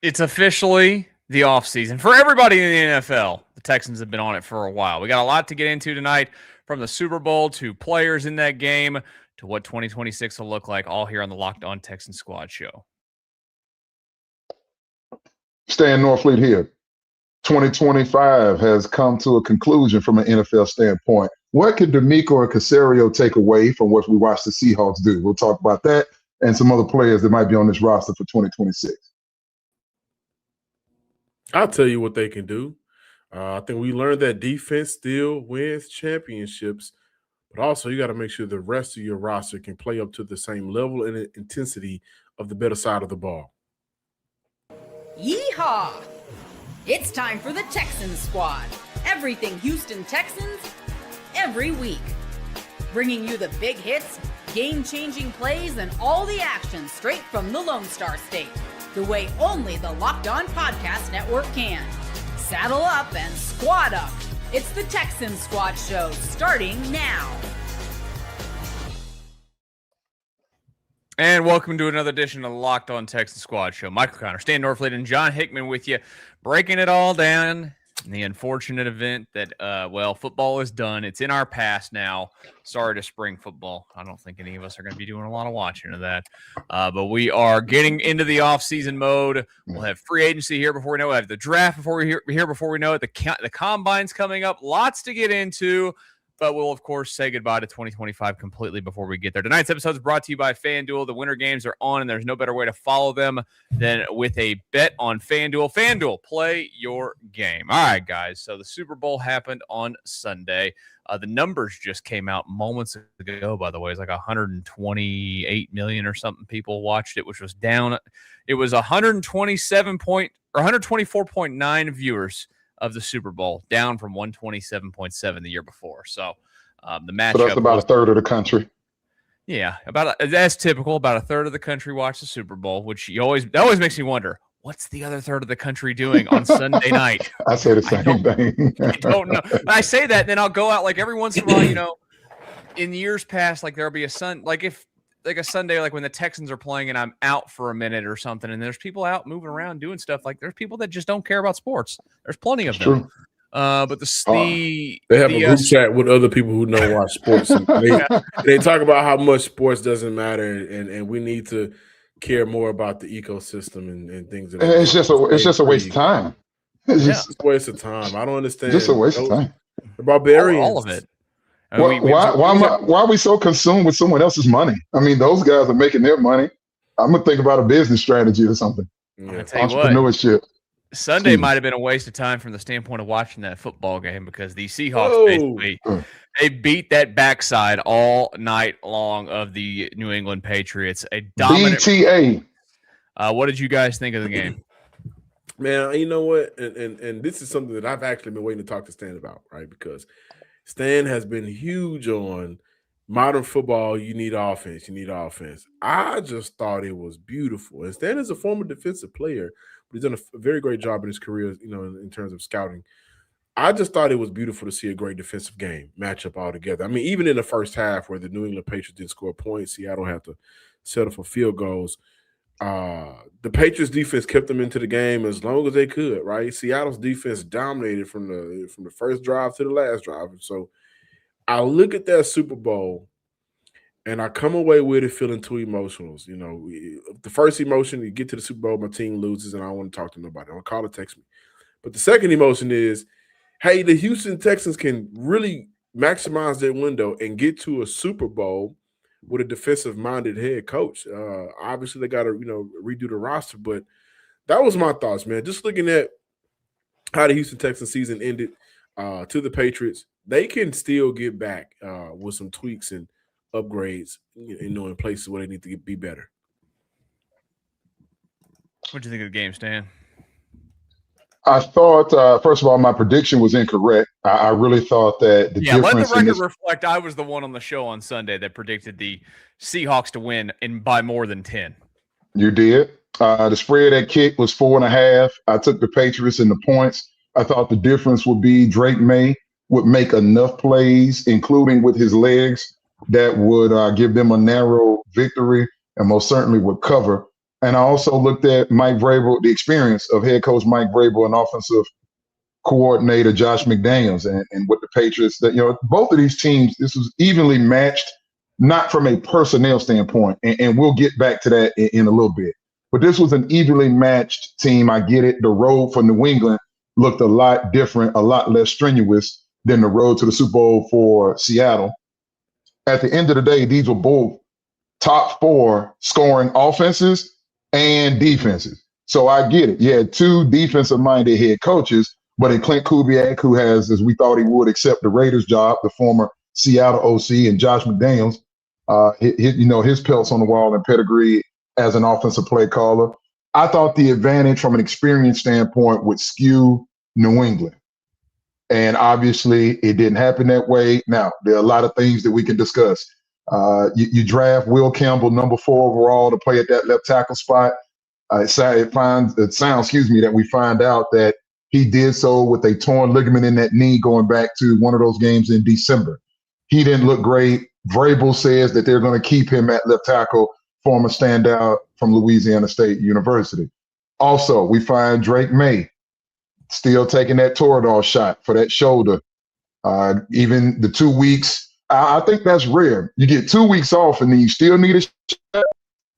It's officially the offseason for everybody in the NFL. The Texans have been on it for a while. We got a lot to get into tonight, from the Super Bowl to players in that game to what 2026 will look like, all here on the Locked On Texans Squad show. Stan Norfleet here. 2025 has come to a conclusion from an NFL standpoint. What could D'Amico or Caserio take away from what we watched the Seahawks do? We'll talk about that and some other players that might be on this roster for 2026. I'll tell you what they can do. I think we learned that defense still wins championships, but also you got to make sure the rest of your roster can play up to the same level and intensity of the better side of the ball. Yeehaw! It's time for the Texans Squad. Everything Houston Texans, every week. Bringing you the big hits, game-changing plays, and all the action straight from the Lone Star State. The way only the Locked On Podcast Network can. Saddle up and squad up. It's the Texans Squad show, starting now. And welcome to another edition of the Locked On Texans Squad show. Michael Connor, Stan Norfleet, and John Hickman with you, breaking it all down. In the unfortunate event that, football is done. It's in our past now. Sorry to spring football. I don't think any of us are going to be doing a lot of watching of that. But we are getting into the offseason mode. We'll have free agency here before we know it. We'll have the draft before we know it. The combine's coming up. Lots to get into. But we'll, of course, say goodbye to 2025 completely before we get there. Tonight's episode is brought to you by FanDuel. The winter games are on, and there's no better way to follow them than with a bet on FanDuel. FanDuel, play your game. All right, guys. So the Super Bowl happened on Sunday. The numbers just came out moments ago, by the way. It's like 128 million or something people watched it, which was down. It was 124.9 viewers of the Super Bowl, down from 127.7 the year before. So the matchup. So that's about a third of the country. Yeah, that's typical. About a third of the country watched the Super Bowl, which that always makes me wonder, what's the other third of the country doing on Sunday night? I say the same thing. I don't know. I say that, and then I'll go out like every once in a while, in years past, like there'll be a Sunday, like when the Texans are playing and I'm out for a minute or something, and there's people out moving around doing stuff. Like there's people that just don't care about sports. There's plenty of them. True. But they have a group chat with other people who know watch sports. And they talk about how much sports doesn't matter, and we need to care more about the ecosystem and things. It's just a waste of time. It's just a waste of time. I don't understand. Just a waste of time. The barbarians. All of it. Why are we so consumed with someone else's money? I mean, those guys are making their money. I'm gonna think about a business strategy or something. Yeah. Entrepreneurship. Sunday might have been a waste of time from the standpoint of watching that football game, because the Seahawks basically they beat that backside all night long of the New England Patriots. A dominant BTA. What did you guys think of the game? Man, you know what? And this is something that I've actually been waiting to talk to Stan about, right? Because Stan has been huge on modern football. You need offense. You need offense. I just thought it was beautiful. And Stan is a former defensive player, but he's done a very great job in his career, in terms of scouting. I just thought it was beautiful to see a great defensive game matchup all together. I mean, even in the first half where the New England Patriots didn't score points, Seattle had to settle for field goals. The Patriots defense kept them into the game as long as they could, right? Seattle's defense dominated from the first drive to the last drive. And so I look at that Super Bowl and I come away with it feeling two emotionals. The first emotion, you get to the Super Bowl, my team loses and I don't want to talk to nobody. I don't call or text me. But the second emotion is, hey, the Houston Texans can really maximize their window and get to a Super Bowl with a defensive-minded head coach. Obviously, they got to redo the roster, but that was my thoughts, man. Just looking at how the Houston Texans season ended to the Patriots, they can still get back with some tweaks and upgrades, in places where they need to be better. What do you think of the game, Stan? I thought, first of all, my prediction was incorrect. I really thought that the difference. Let the record reflect. I was the one on the show on Sunday that predicted the Seahawks to win by more than 10. You did. The spread at kick was 4.5. I took the Patriots in the points. I thought the difference would be Drake May would make enough plays, including with his legs, that would give them a narrow victory and most certainly would cover. And I also looked at Mike Vrabel, the experience of head coach Mike Vrabel and offensive coordinator Josh McDaniels, and with the Patriots. That both of these teams, this was evenly matched, not from a personnel standpoint, and we'll get back to that in a little bit. But this was an evenly matched team. I get it. The road for New England looked a lot different, a lot less strenuous than the road to the Super Bowl for Seattle. At the end of the day, these were both top 4 scoring offenses and defenses. So I get it. You had 2 defensive-minded head coaches, but in Clint Kubiak, who has, as we thought he would, accept the Raiders job, the former Seattle OC, and Josh McDaniels, his pelts on the wall and pedigree as an offensive play caller. I thought the advantage from an experience standpoint would skew New England. And obviously, it didn't happen that way. Now, there are a lot of things that we can discuss. You draft Will Campbell, number 4 overall, to play at that left tackle spot. It sounds, that we find out that he did so with a torn ligament in that knee going back to one of those games in December. He didn't look great. Vrabel says that they're going to keep him at left tackle, former standout from Louisiana State University. Also, we find Drake May still taking that Toradol shot for that shoulder. Even the 2 weeks, I think that's rare. You get 2 weeks off and then you still need a shot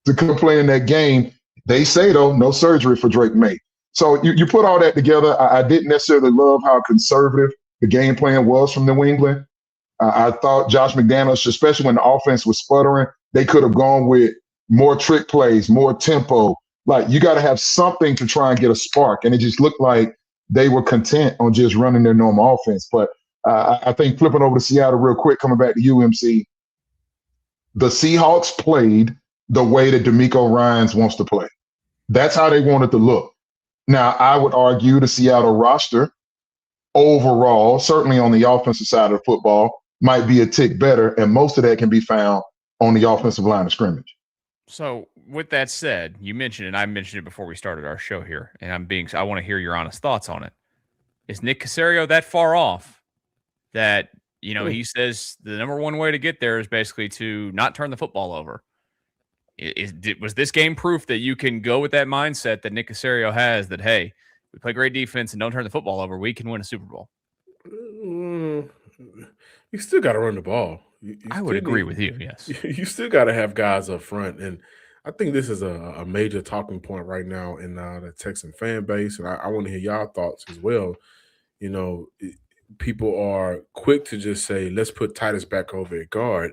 to come play in that game. They say, though, no surgery for Drake May. So you put all that together. I didn't necessarily love how conservative the game plan was from New England. I thought Josh McDaniels, especially when the offense was sputtering, they could have gone with more trick plays, more tempo. Like, you got to have something to try and get a spark. And it just looked like they were content on just running their normal offense. But I think flipping over to Seattle real quick, coming back to UMC, the Seahawks played the way that DeMeco Ryans wants to play. That's how they wanted to look. Now, I would argue the Seattle roster overall, certainly on the offensive side of the football, might be a tick better, and most of that can be found on the offensive line of scrimmage. So with that said, you mentioned it, I mentioned it before we started our show here, and I want to hear your honest thoughts on it. Is Nick Caserio that far off that, he says the number one way to get there is basically to not turn the football over? Was this game proof that you can go with that mindset that Nick Caserio has, that, hey, we play great defense and don't turn the football over, we can win a Super Bowl? You still got to run the ball. I would agree with you, yes. You still got to have guys up front. And I think this is a major talking point right now in the Texan fan base. And I want to hear y'all thoughts as well. People are quick to just say, let's put Titus back over at guard.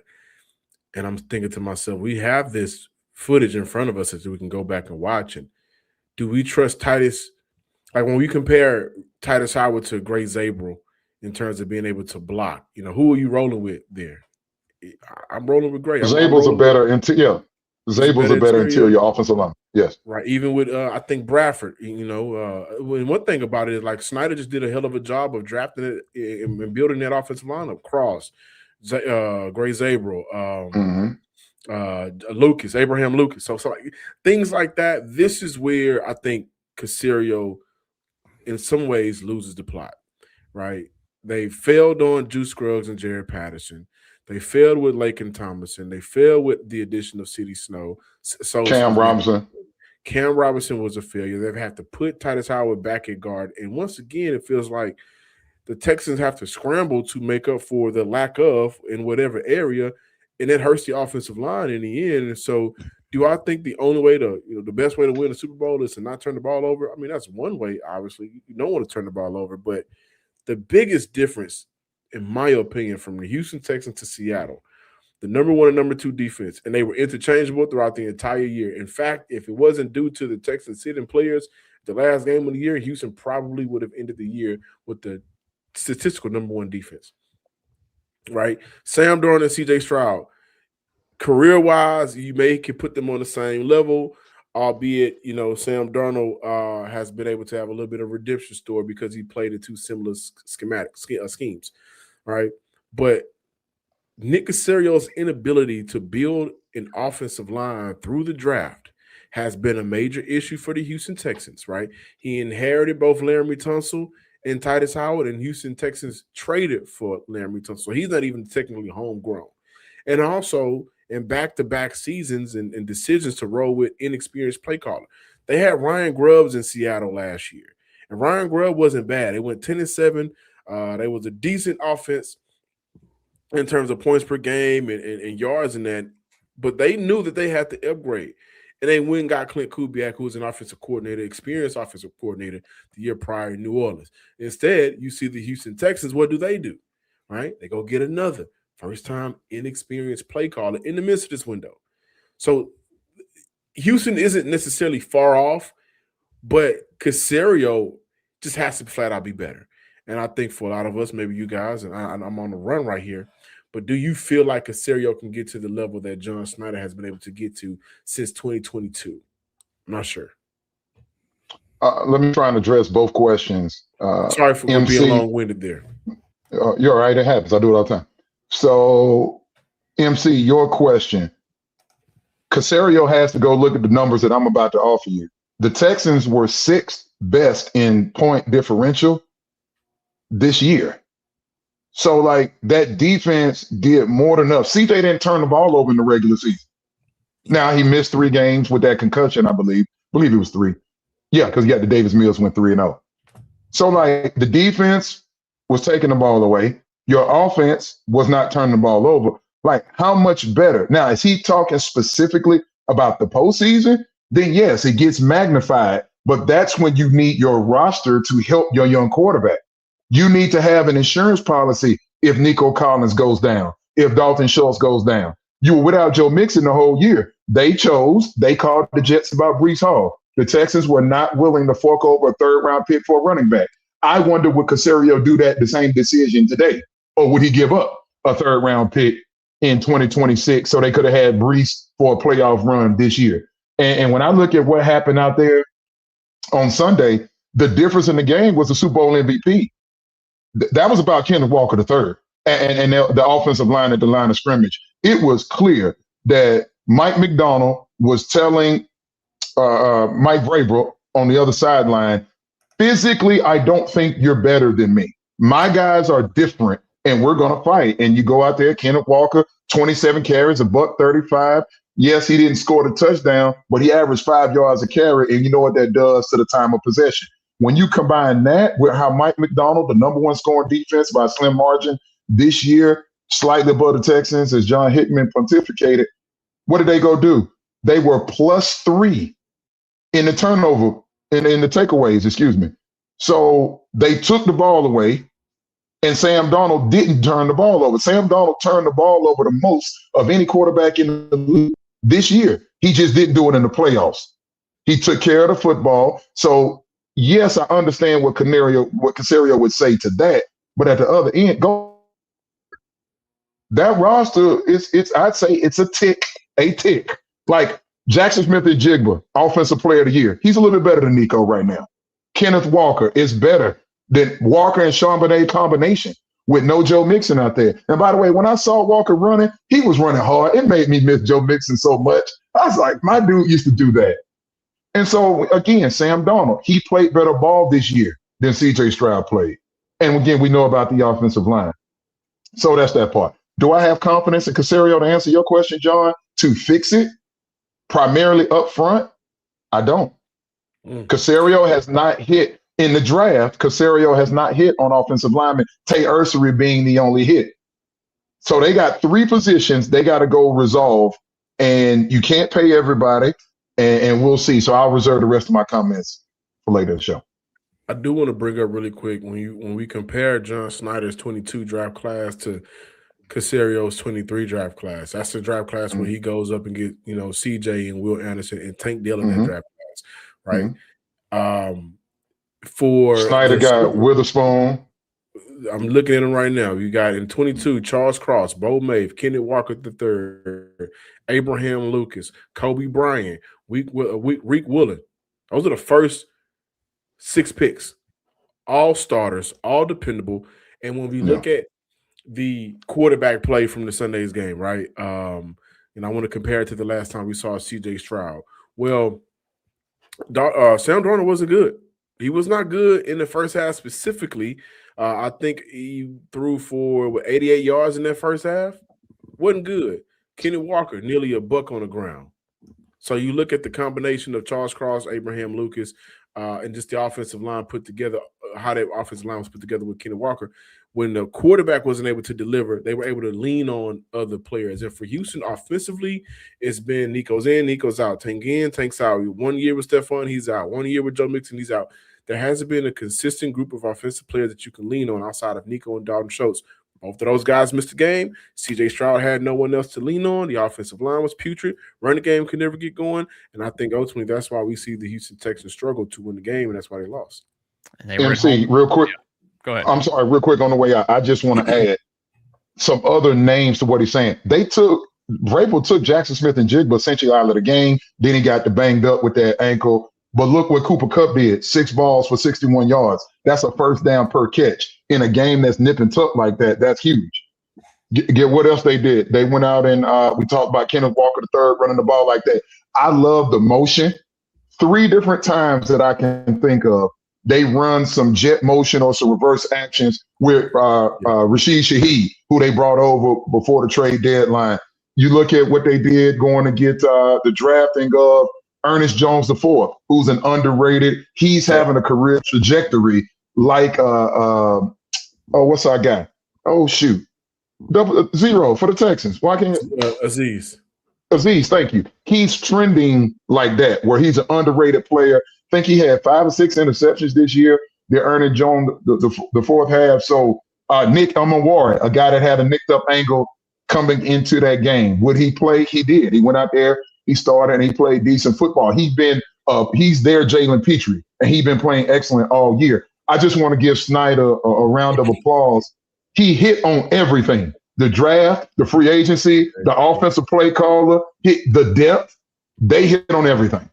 And I'm thinking to myself, we have this footage in front of us that we can go back and watch. And do we trust Titus? Like, when we compare Titus Howard to Gray Zabel in terms of being able to block, who are you rolling with there? I'm rolling with Gray. Zabel's a better interior offensive line. Yes. Right. Even with, I think, Bradford, one thing about it is, like, Snyder just did a hell of a job of drafting it and building that offensive lineup. Cross, Gray Zabel, Abraham Lucas. So like, things like that. This is where I think Caserio, in some ways, loses the plot, right? They failed on Juice Scruggs and Jared Patterson. They failed with Laken Tomlinson. They failed with the addition of City Snow. So Cam Robinson was a failure. They've had to put Titus Howard back at guard. And once again, it feels like the Texans have to scramble to make up for the lack of in whatever area, and it hurts the offensive line in the end. And so, do I think the only way to, the best way to win a Super Bowl is to not turn the ball over? I mean, that's one way, obviously. You don't want to turn the ball over. But the biggest difference, in my opinion, from the Houston Texans to Seattle, the number 1 and number 2 defense, and they were interchangeable throughout the entire year. In fact, if it wasn't due to the Texans sitting players, the last game of the year, Houston probably would have ended the year with the statistical number 1 defense, right? Sam Darnold and C.J. Stroud, career-wise, you could put them on the same level, albeit, Sam Darnold has been able to have a little bit of redemption story because he played in 2 similar schemes, right? But Nick Caserio's inability to build an offensive line through the draft has been a major issue for the Houston Texans, right? He inherited both Laramie Tunsil and Titus Howard, and Houston Texans traded for Laramie Tunsil. So he's not even technically homegrown. And also, in back-to-back seasons and decisions to roll with inexperienced play caller. They had Ryan Grubbs in Seattle last year, and Ryan Grubb wasn't bad. They went 10-7. They was a decent offense in terms of points per game and yards and that, but they knew that they had to upgrade. And they went and got Clint Kubiak, who was an offensive coordinator, experienced offensive coordinator the year prior in New Orleans. Instead, you see the Houston Texans, what do? Right? They go get another first-time inexperienced play caller in the midst of this window. So Houston isn't necessarily far off, but Caserio just has to flat out be better. And I think for a lot of us, maybe you guys, and I'm on the run right here, but do you feel like Caserio can get to the level that John Snyder has been able to get to since 2022? I'm not sure. Let me try and address both questions. Sorry for being long-winded there. You're all right. It happens. I do it all the time. So, MC, your question. Caserio has to go look at the numbers that I'm about to offer you. The Texans were 6th best in point differential this year. So, like, that defense did more than enough. CJ didn't turn the ball over in the regular season. Now, he missed 3 games with that concussion, I believe. I believe it was 3. Yeah, because he got the Davis Mills went 3-0. So, like, the defense was taking the ball away. Your offense was not turning the ball over. Like, how much better? Now, is he talking specifically about the postseason? Then, yes, it gets magnified. But that's when you need your roster to help your young quarterback. You need to have an insurance policy if Nico Collins goes down, if Dalton Schultz goes down. You were without Joe Mixon the whole year. They called the Jets about Breece Hall. The Texans were not willing to fork over a 3rd-round pick for a running back. I wonder, would Caserio do the same decision today? Or would he give up a 3rd-round pick in 2026 so they could have had Breece for a playoff run this year? And when I look at what happened out there on Sunday, the difference in the game was the Super Bowl MVP. That was about Kenneth Walker III and the offensive line at the line of scrimmage. It was clear that Mike McDonald was telling Mike Vrabel on the other sideline, physically, I don't think you're better than me. My guys are different, and we're going to fight. And you go out there, Kenneth Walker, 27 carries, $135. Yes, he didn't score the touchdown, but he averaged 5 yards a carry, and you know what that does to the time of possession. When you combine that with how Mike McDonald, the #1 scoring defense by a slim margin this year, slightly above the Texans, as John Hickman pontificated, what did they go do? They were +3 in the turnover, in the takeaways, excuse me. So they took the ball away, and Sam Darnold didn't turn the ball over. Sam Darnold turned the ball over the most of any quarterback in the league this year. He just didn't do it in the playoffs. He took care of the football. So, yes, I understand what Caserio would say to that, but at the other end, that roster I'd say it's a tick. Like Jackson Smith-Njigba, Offensive Player of the Year. He's a little bit better than Nico right now. Kenneth Walker is better than Walker and Charbonnet combination with no Joe Mixon out there. And by the way, when I saw Walker running, he was running hard. It made me miss Joe Mixon so much. I was like, my dude used to do that. And so, again, Sam Darnold, he played better ball this year than C.J. Stroud played. And, again, we know about the offensive line. So that's that part. Do I have confidence in Caserio to answer your question, John, to fix it primarily up front? I don't. Caserio has not hit in the draft. Caserio has not hit on offensive linemen, Tay Ursery being the only hit. So they got 3 positions they got to go resolve, and you can't pay everybody. And we'll see. So I'll reserve the rest of my comments for later in the show. I do want to bring up really quick when we compare John Snyder's 22 draft class to Caserio's 23 draft class. That's the draft class where he goes up and get CJ and Will Anderson and Tank Dillon in that draft class, right? For Snyder got Witherspoon. I'm looking at him right now. You got in 22 Charles Cross, Bo Maeve, Kenneth Walker III, Abraham Lucas, Kobe Bryant, Reek Woolen. Those are the first 6 picks. All starters, all dependable. And when we look at the quarterback play from the Sunday's game, right? And I want to compare it to the last time we saw C.J. Stroud. Well, Sam Darnold wasn't good. He was not good in the first half specifically. I think he threw for 88 yards in that first half. Wasn't good. Kenny Walker, nearly a buck on the ground. So you look at the combination of Charles Cross, Abraham Lucas, and just the offensive line put together, how that offensive line was put together with Kenny Walker. When the quarterback wasn't able to deliver, they were able to lean on other players. And for Houston offensively, it's been Nico's in, Nico's out. Tank in, Tank's out. 1 year with Stephon, he's out. 1 year with Joe Mixon, he's out. There hasn't been a consistent group of offensive players that you can lean on outside of Nico and Dalton Schultz. Both of those guys missed the game. C.J. Stroud had no one else to lean on. The offensive line was putrid. Running game could never get going. And I think ultimately that's why we see the Houston Texans struggle to win the game, and that's why they lost. And they MC, real quick. Yeah. Go ahead. I'm sorry, real quick on the way out. I just want to add some other names to what he's saying. Vrabel took Jackson Smith and Jigba essentially out of the game. Then he got banged up with that ankle. But look what Cooper Kupp did. 6 balls for 61 yards. That's a first down per catch. In a game that's nip and tuck like that, that's huge. Get what else they did. They went out and we talked about Kenneth Walker III running the ball like that. I love the motion. 3 different times that I can think of, they run some jet motion or some reverse actions with Rashid Shaheed, who they brought over before the trade deadline. You look at what they did going to get the drafting of Ernest Jones IV, who's an underrated. He's having a career trajectory like what's our guy? Oh shoot, 0 for the Texans. Why can't Aziz, thank you. He's trending like that, where he's an underrated player. I think he had 5 or 6 interceptions this year. They're earning Jones the fourth half. So Nick Amawari, a guy that had a nicked up ankle coming into that game. Would he play? He did. He went out there, he started, and he played decent football. He's their Jalen Petrie, and he's been playing excellent all year. I just want to give Snyder a round of applause. He hit on everything. The draft, the free agency, the offensive play caller, the depth. They hit on everything.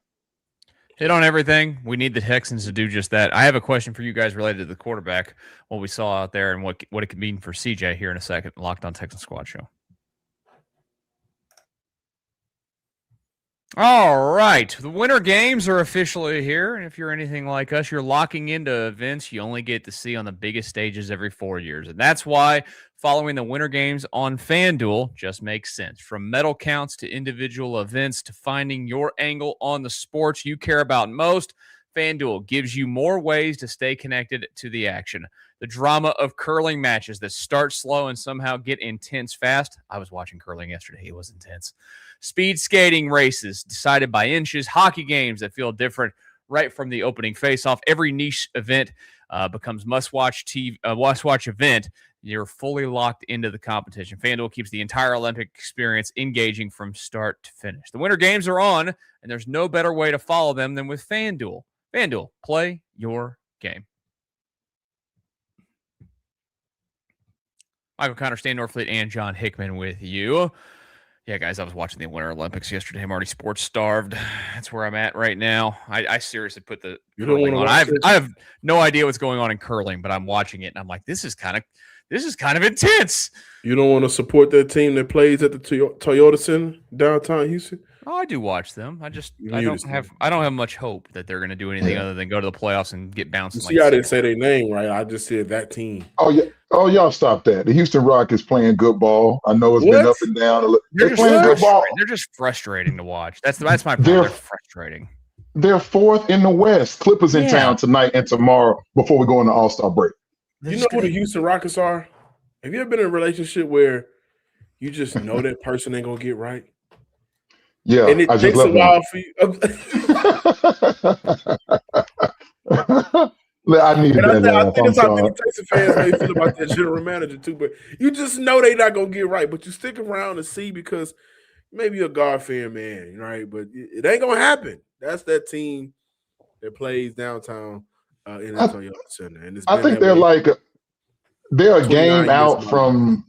Hit on everything. We need the Texans to do just that. I have a question for you guys related to the quarterback, what we saw out there, and what it could mean for CJ here in a second. Locked on Texans Squad Show. All right. The winter games are officially here. And if you're anything like us, you're locking into events you only get to see on the biggest stages every 4 years. And that's why following the winter games on FanDuel just makes sense. From medal counts to individual events to finding your angle on the sports you care about most, FanDuel gives you more ways to stay connected to the action. The drama of curling matches that start slow and somehow get intense fast. I was watching curling yesterday. It was intense. Speed skating races decided by inches, hockey games that feel different right from the opening face-off. Every niche event becomes must-watch event. You're fully locked into the competition. FanDuel keeps the entire Olympic experience engaging from start to finish. The Winter Games are on, and there's no better way to follow them than with FanDuel. FanDuel, play your game. Michael Connor, Stan Norfleet, and John Hickman with you. Yeah, guys, I was watching the Winter Olympics yesterday. I'm already sports starved. That's where I'm at right now. I seriously put the curling on. I have no idea what's going on in curling, but I'm watching it, and I'm like, this is kind of intense. You don't want to support that team that plays at the Toyota Center downtown Houston? Oh, I do watch them. I don't have much hope that they're going to do anything other than go to the playoffs and get bounced. See, I didn't say their name right. I just said that team. Oh yeah. Oh, y'all stop that. The Houston Rockets playing good ball. I know it's been up and down. They're playing good ball. They're just frustrating to watch. That's my problem. They're frustrating. They're 4th in the West. Clippers in town tonight and tomorrow before we go into All-Star break. You know who the Houston Rockets are? Have you ever been in a relationship where you just know that person ain't gonna get right? Yeah, and it takes a while for you. I needed that. I think it's how many Texas fans may feel about that general manager too. But you just know they're not gonna get right. But you stick around to see because maybe you're a God-fearing man, right? But it ain't gonna happen. That's that team that plays downtown in the Toyota Center. And I think they're a game out from.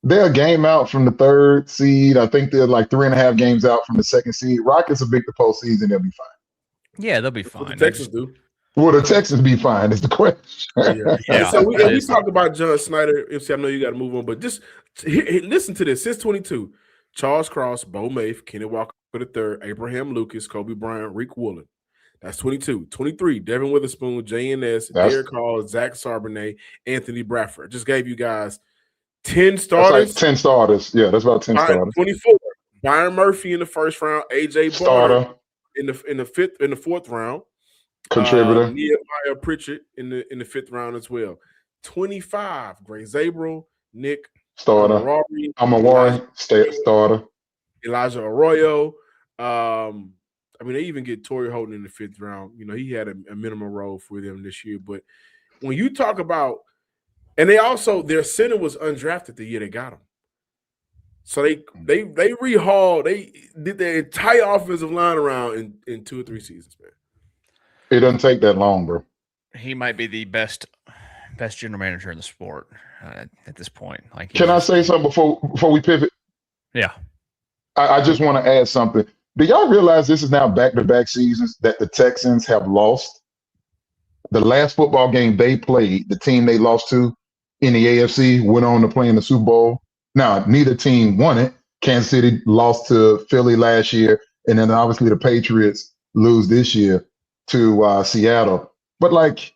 They're a game out from the 3rd seed. I think they're like 3.5 games out from the 2nd seed. Rockets will make the postseason. They'll be fine. Yeah, they'll be fine. The Texans do. Will the Texans be fine is the question. Yeah. So we talked about John Snyder. I know you got to move on, but just listen to this. Since 22, Charles Cross, Bo Mafe, Kenny Walker III, Abraham Lucas, Kobe Bryant, Rick Woolen. That's 22. 23, Devin Witherspoon, JNS, Derek Hall, Zach Charbonnet, Anthony Bradford. Just gave you guys 10 starters. That's like 10 starters. Yeah, that's about 10 starters. 24. Byron Murphy in the first round, AJ Barner Starter, in the fourth round, contributor. Nehemiah Pritchard in the fifth round as well. 25, Gray Zabral, Nick Starter. Amawari, Starter. Elijah Arroyo. I mean, they even get Torrey Holden in the fifth round. You know, he had a minimum role for them this year. But when you talk about, and their center was undrafted the year they got him. So they rehauled, they did their entire offensive line around in 2 or 3 seasons, man. It doesn't take that long, bro. He might be the best general manager in the sport at this point. Like, can I say something before we pivot? Yeah. I just want to add something. Do y'all realize this is now back-to-back seasons that the Texans have lost? The last football game they played, the team they lost to in the AFC went on to play in the Super Bowl. Now, neither team won it. Kansas City lost to Philly last year, and then obviously the Patriots lose this year to Seattle. But, like,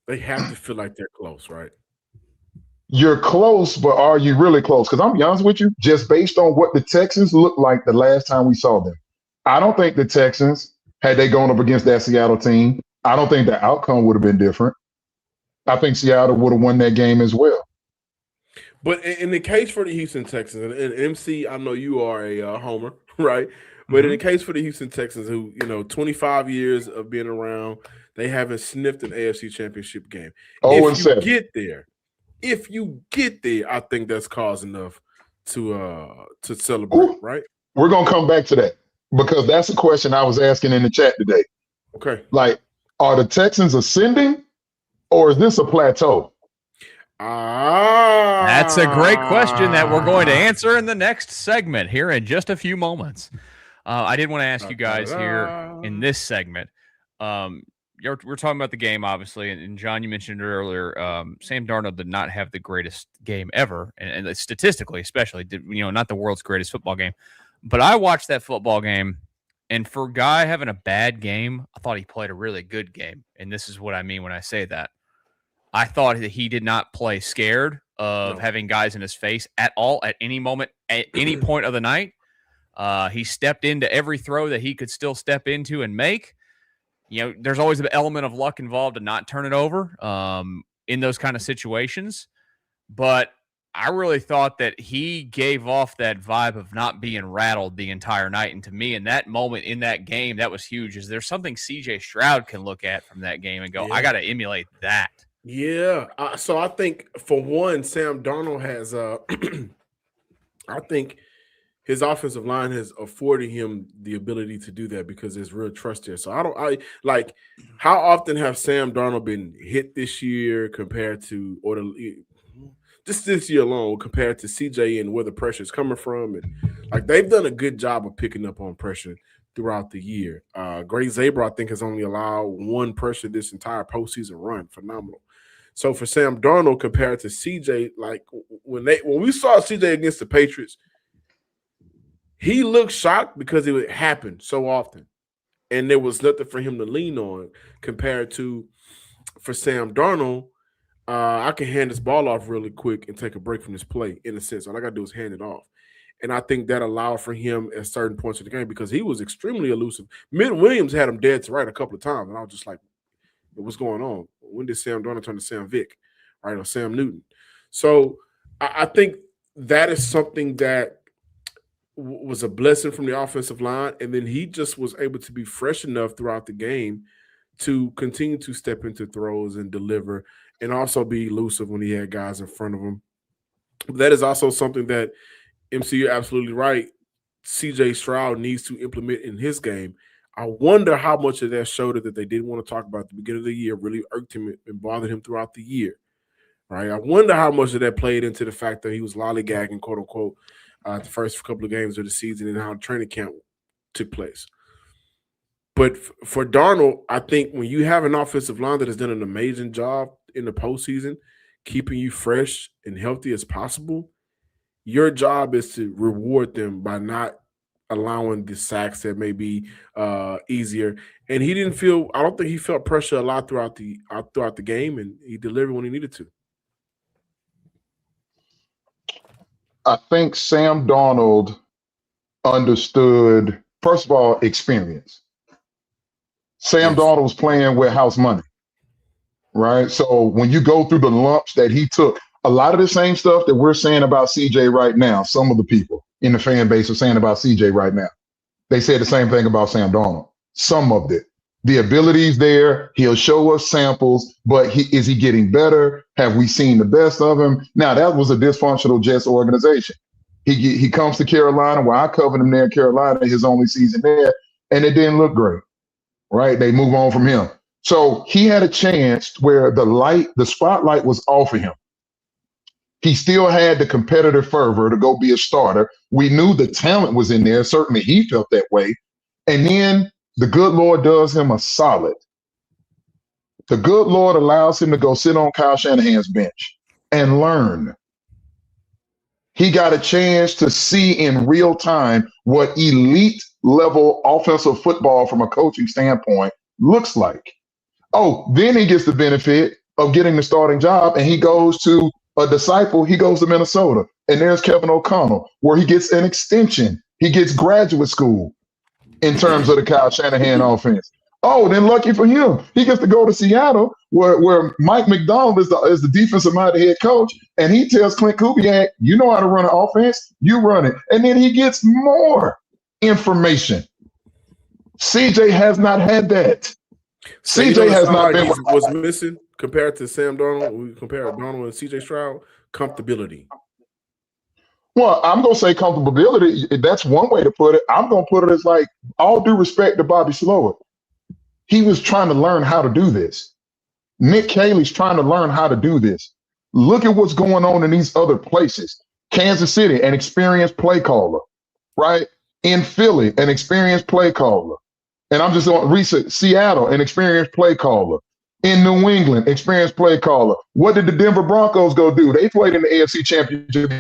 they have to feel like they're close, right? You're close, but are you really close? Because I'm be honest with you, just based on what the Texans looked like the last time we saw them, I don't think the Texans, had they gone up against that Seattle team, I don't think the outcome would have been different. I think Seattle would have won that game as well. But in the case for the Houston Texans, and MC, I know you are a homer, right? But in the case for the Houston Texans, who, 25 years of being around, they haven't sniffed an AFC Championship game. If you get there, I think that's cause enough to celebrate, right? We're going to come back to that because that's a question I was asking in the chat today. Okay. Like, are the Texans ascending or is this a plateau? That's a great question that we're going to answer in the next segment here in just a few moments. I did want to ask you guys here in this segment. We're talking about the game, obviously, and John, you mentioned it earlier. Sam Darnold did not have the greatest game ever, and statistically, especially, not the world's greatest football game. But I watched that football game, and for a guy having a bad game, I thought he played a really good game, and this is what I mean when I say that. I thought that he did not play scared of having guys in his face at all, at any moment, at any point of the night. He stepped into every throw that he could still step into and make. There's always an element of luck involved to not turn it over in those kind of situations. But I really thought that he gave off that vibe of not being rattled the entire night. And to me, in that moment, in that game, that was huge. Is there something C.J. Stroud can look at from that game and go, I got to emulate that? Yeah. So I think, for one, Sam Darnold has I think his offensive line has afforded him the ability to do that because there's real trust there. So how often have Sam Darnold been hit this year compared to, just this year alone, compared to CJ and where the pressure is coming from? And they've done a good job of picking up on pressure throughout the year. Gray Zabral, I think, has only allowed one pressure this entire postseason run. Phenomenal. So for Sam Darnold compared to CJ, when we saw CJ against the Patriots, he looked shocked because it would happen so often. And there was nothing for him to lean on compared to for Sam Darnold. I can hand this ball off really quick and take a break from this play in a sense. All I got to do is hand it off. And I think that allowed for him at certain points of the game because he was extremely elusive. Mint Williams had him dead to right a couple of times. And I was just like, what's going on? When did Sam Darnold turn to Sam Vick, right, or Sam Newton? So I think that is something that was a blessing from the offensive line, and then he just was able to be fresh enough throughout the game to continue to step into throws and deliver and also be elusive when he had guys in front of him. That is also something that, MC, you're absolutely right, C.J. Stroud needs to implement in his game. I wonder how much of that shoulder that they didn't want to talk about at the beginning of the year really irked him and bothered him throughout the year, right? I wonder how much of that played into the fact that he was lollygagging, quote unquote, the first couple of games of the season and how training camp took place. But for Darnold, I think when you have an offensive line that has done an amazing job in the postseason, keeping you fresh and healthy as possible, your job is to reward them by not allowing the sacks that may be easier. And I don't think he felt pressure a lot throughout the game, and he delivered when he needed to. I think Sam Darnold understood, first of all, experience. Sam Yes. Darnold was playing with house money, right? So when you go through the lumps that he took, a lot of the same stuff that we're saying about CJ right now, some of the people in the fan base are saying about CJ right now. They said the same thing about Sam Darnold. Some of it. The ability's there. He'll show us samples, but is he getting better? Have we seen the best of him? Now, that was a dysfunctional Jets organization. He comes to Carolina, where I covered him there in Carolina, his only season there, and it didn't look great, right? They move on from him. So he had a chance where the spotlight was off of him. He still had the competitive fervor to go be a starter. We knew the talent was in there. Certainly he felt that way. And then the good Lord does him a solid. The good Lord allows him to go sit on Kyle Shanahan's bench and learn. He got a chance to see in real time what elite level offensive football from a coaching standpoint looks like. Oh, then he gets the benefit of getting the starting job, and he goes to a disciple. He goes to Minnesota, and there's Kevin O'Connell, where he gets an extension. He gets graduate school in terms of the Kyle Shanahan offense. Oh, then lucky for him, he gets to go to Seattle, where Mike McDonald is the defensive minded head coach, and he tells Clint Kubiak, you know how to run an offense, you run it. And then he gets more information. CJ has not had that. So CJ has not been was missing compared to Sam Darnold. We compare Darnold and CJ Stroud. Comfortability. Well, I'm going to say comfortability. That's one way to put it. I'm going to put it as like, all due respect to Bobby Slowick. He was trying to learn how to do this. Nick Caley's trying to learn how to do this. Look at what's going on in these other places. Kansas City, an experienced play caller, right? In Philly, an experienced play caller. And I'm just on recent Seattle, an experienced play caller. In New England, experienced play caller. What did the Denver Broncos go do? They played in the AFC Championship.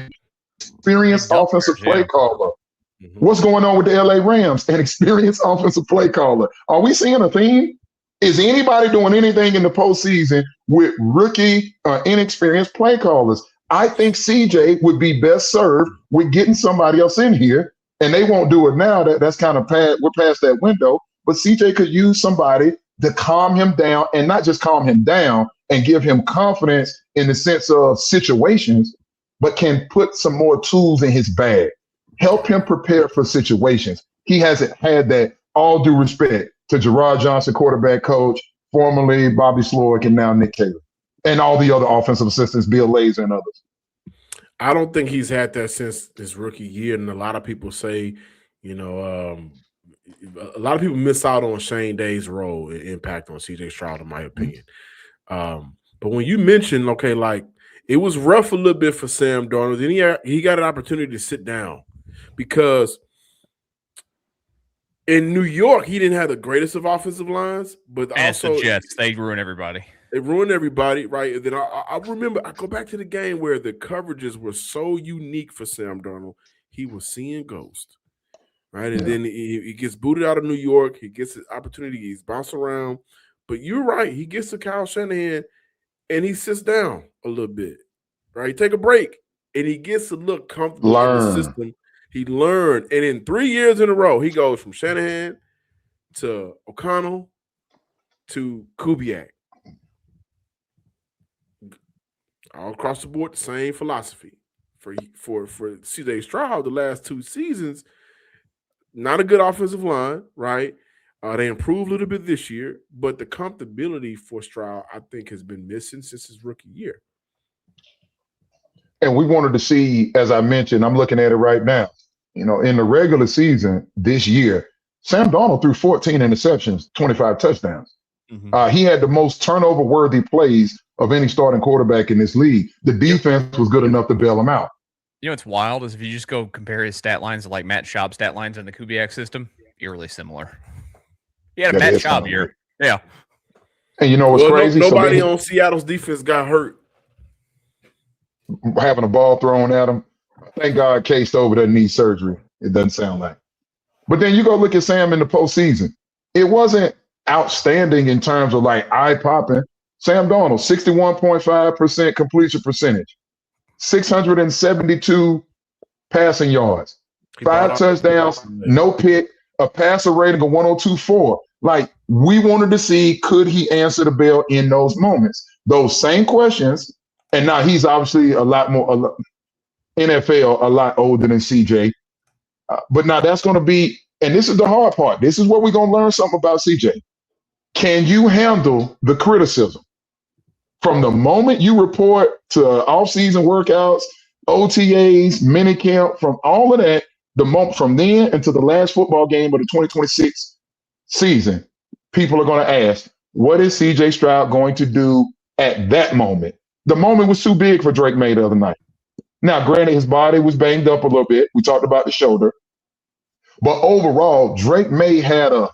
Experienced offensive play caller. Mm-hmm. What's going on with the LA Rams? An experienced offensive play caller. Are we seeing a theme? Is anybody doing anything in the postseason with rookie or inexperienced play callers? I think CJ would be best served with getting somebody else in here, and they won't do it now. That's kind of we're past that window. But CJ could use somebody to calm him down, and not just calm him down and give him confidence in the sense of situations, but can put some more tools in his bag. Help him prepare for situations. He hasn't had that. All due respect to Gerard Johnson, quarterback coach, formerly Bobby Slowick, and now Nick Caley, and all the other offensive assistants, Bill Lazor and others. I don't think he's had that since his rookie year, and a lot of people say, a lot of people miss out on Shane Day's role and impact on CJ Stroud, in my opinion. But when you mentioned, okay, like it was rough a little bit for Sam Darnold, then he got an opportunity to sit down because in New York, he didn't have the greatest of offensive lines, but and also the Jets, they ruin everybody. They ruined everybody, right? And then I remember, I go back to the game where the coverages were so unique for Sam Darnold. He was seeing ghosts, right? And then he gets booted out of New York. He gets an opportunity. He's bounced around. But you're right. He gets to Kyle Shanahan, and he sits down a little bit, right? Take a break, and he gets to look comfortable in the system. He learned. And in 3 years in a row, he goes from Shanahan to O'Connell to Kubiak. All across the board, the same philosophy. For CJ Stroud, the last 2 seasons, not a good offensive line, right? They improved a little bit this year, but the comfortability for Stroud, I think, has been missing since his rookie year. And we wanted to see, as I mentioned, I'm looking at it right now, in the regular season this year, Sam Darnold threw 14 interceptions, 25 touchdowns. Mm-hmm. He had the most turnover-worthy plays of any starting quarterback in this league. The defense was good enough to bail him out. What's wild is if you just go compare his stat lines to like Matt Schaub's stat lines in the Kubiak system, eerily similar. He had a Matt Schaub year. Yeah. And what's crazy? Nobody on Seattle's defense got hurt. Having a ball thrown at him. Thank God Case Stover doesn't need surgery. It doesn't sound like. But then you go look at Sam in the postseason. It wasn't outstanding in terms of like eye-popping. Sam Darnold, 61.5% completion percentage, 672 passing yards, 5 touchdowns, no pick, a passer rating of 102.4. Like, we wanted to see, could he answer the bell in those moments? Those same questions, and now he's obviously a lot more NFL, a lot older than CJ. But now that's going to be, and this is the hard part. This is where we're going to learn something about CJ. Can you handle the criticism? From the moment you report to off-season workouts, OTAs, minicamp, from all of that, the moment from then until the last football game of the 2026 season, people are going to ask, what is CJ Stroud going to do at that moment? The moment was too big for Drake May the other night. Now, granted, his body was banged up a little bit. We talked about the shoulder. But overall, Drake May had a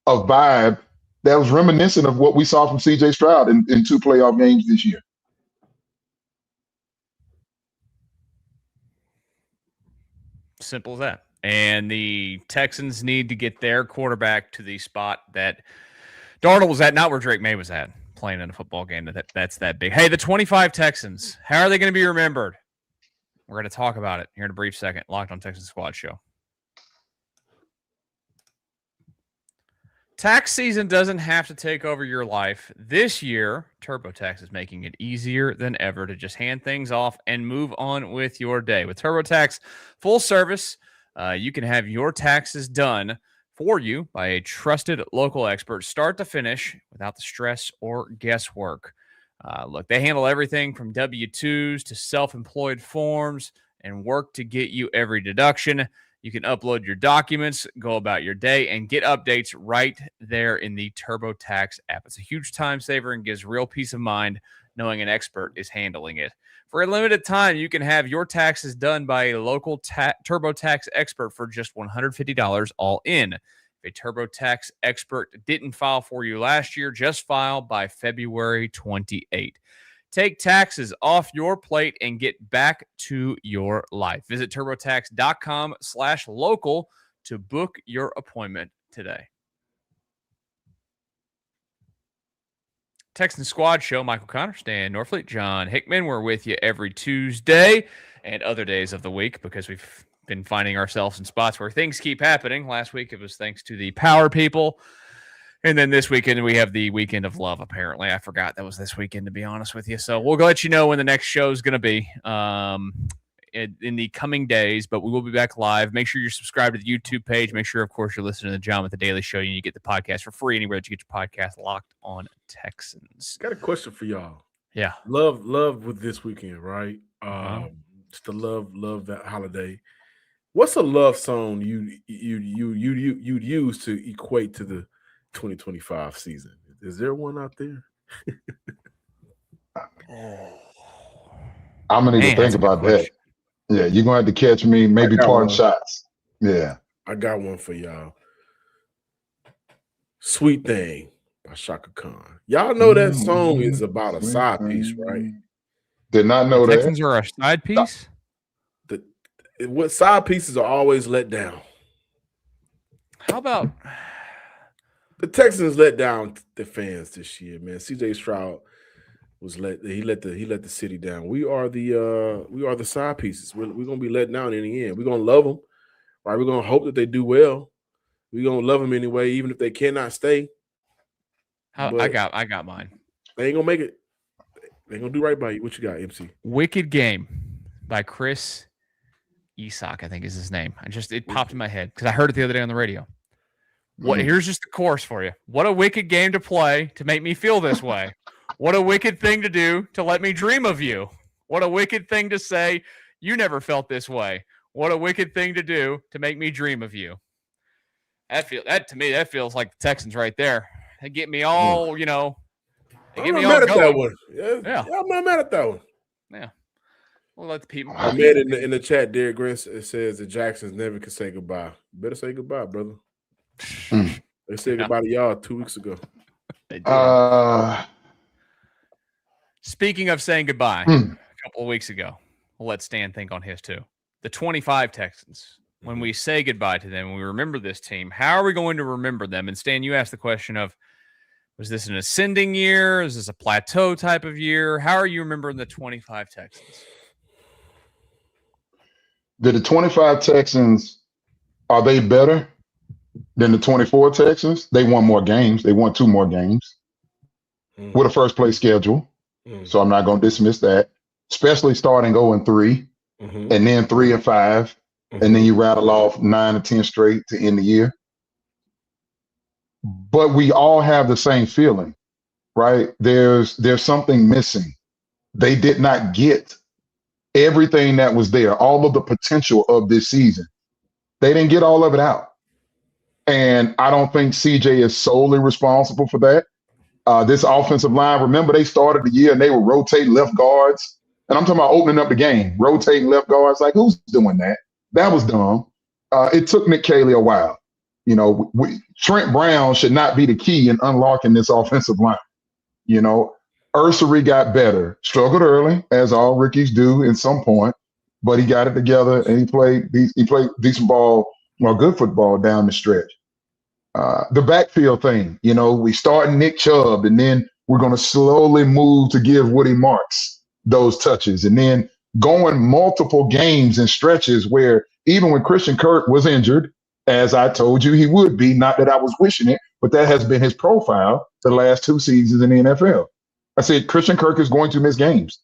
vibe that was reminiscent of what we saw from CJ Stroud in 2 playoff games this year. Simple as that. And the Texans need to get their quarterback to the spot that Darnold was at, not where Drake May was at, playing in a football game that's that big. Hey, the 25 Texans, how are they going to be remembered? We're going to talk about it here in a brief second. Locked on Texans Squad Show. Tax season doesn't have to take over your life. This year, TurboTax is making it easier than ever to just hand things off and move on with your day. With TurboTax full service, you can have your taxes done for you by a trusted local expert, start to finish, without the stress or guesswork. Look, they handle everything from W-2s to self-employed forms and work to get you every deduction. You can upload your documents, go about your day, and get updates right there in the TurboTax app. It's a huge time saver and gives real peace of mind knowing an expert is handling it. For a limited time, you can have your taxes done by a local TurboTax expert for just $150 all in. If a TurboTax expert didn't file for you last year, just file by February 28. Take taxes off your plate and get back to your life. Visit TurboTax.com/local to book your appointment today. Texan Squad Show, Michael Connor, Stan Norfleet, John Hickman. We're with you every Tuesday and other days of the week because we've been finding ourselves in spots where things keep happening. Last week, it was thanks to the power people. And then this weekend, we have the Weekend of Love, apparently. I forgot that was this weekend, to be honest with you. So we'll let you know when the next show is going to be in the coming days, but we will be back live. Make sure you're subscribed to the YouTube page. Make sure, of course, you're listening to John with the Daily Show. You get the podcast for free anywhere that you get your podcast. Locked on Texans. Got a question for y'all. Yeah. Love with this weekend, right? Just to love that holiday. What's a love song you'd use to equate to the 2025 season? Is there one out there? I'm gonna need to think about that. Yeah, you're gonna have to catch me maybe parting shots. Yeah, I got one for y'all. Sweet Thing by Shaka Khan. Y'all know that song is about a side piece, right? Did not know that. Texans are a side piece? What side pieces are always let down? How about the Texans let down the fans this year, man? CJ Stroud let the city down. We are the side pieces. We're gonna be let down in the end. We're gonna love them, right? We're gonna hope that they do well. We're gonna love them anyway, even if they cannot stay. I got mine. They ain't gonna make it. They ain't gonna do right by you. What you got, MC? Wicked Game by Chris Isak, I think is his name. It popped in my head because I heard it the other day on the radio. Here's just the chorus for you. What a wicked game to play to make me feel this way. What a wicked thing to do to let me dream of you. What a wicked thing to say. You never felt this way. What a wicked thing to do to make me dream of you. To me, that feels like the Texans right there. They get me all, They get me all going. That one. Yeah, I'm not mad at that one. Yeah. We'll let the people. I made it in the chat. Derek Grant says the Jacksons never can say goodbye. Better say goodbye, brother. They said goodbye to y'all 2 weeks ago. Speaking of saying goodbye, a couple of weeks ago, we'll let Stan think on his too. The 25 Texans. When we say goodbye to them, when we remember this team, how are we going to remember them? And Stan, you asked the question of, was this an ascending year? Is this a plateau type of year? How are you remembering the 25 Texans? Did the 25 Texans, are they better than the 24 Texans? They won more games. They won 2 more games with a first place schedule. So I'm not going to dismiss that, especially starting 0-3 and then 3-5. And then you rattle off 9 or 10 straight to end the year. But we all have the same feeling, right? There's something missing. They did not get everything that was there, all of the potential of this season. They didn't get all of it out. And I don't think CJ is solely responsible for that. This offensive line, remember, they started the year and they were rotating left guards. And I'm talking about opening up the game, rotating left guards. Like, who's doing that? That was dumb. It took Nick Caley a while. You know, Trent Brown should not be the key in unlocking this offensive line. You know, Ursery got better, struggled early, as all rookies do in some point, but he got it together and he played decent ball, well, good football down the stretch. The backfield thing, you know, we start Nick Chubb, and then we're going to slowly move to give Woody Marks those touches, and then going multiple games and stretches where even when Christian Kirk was injured, as I told you he would be, not that I was wishing it, but that has been his profile the last 2 seasons in the NFL. I said Christian Kirk is going to miss games.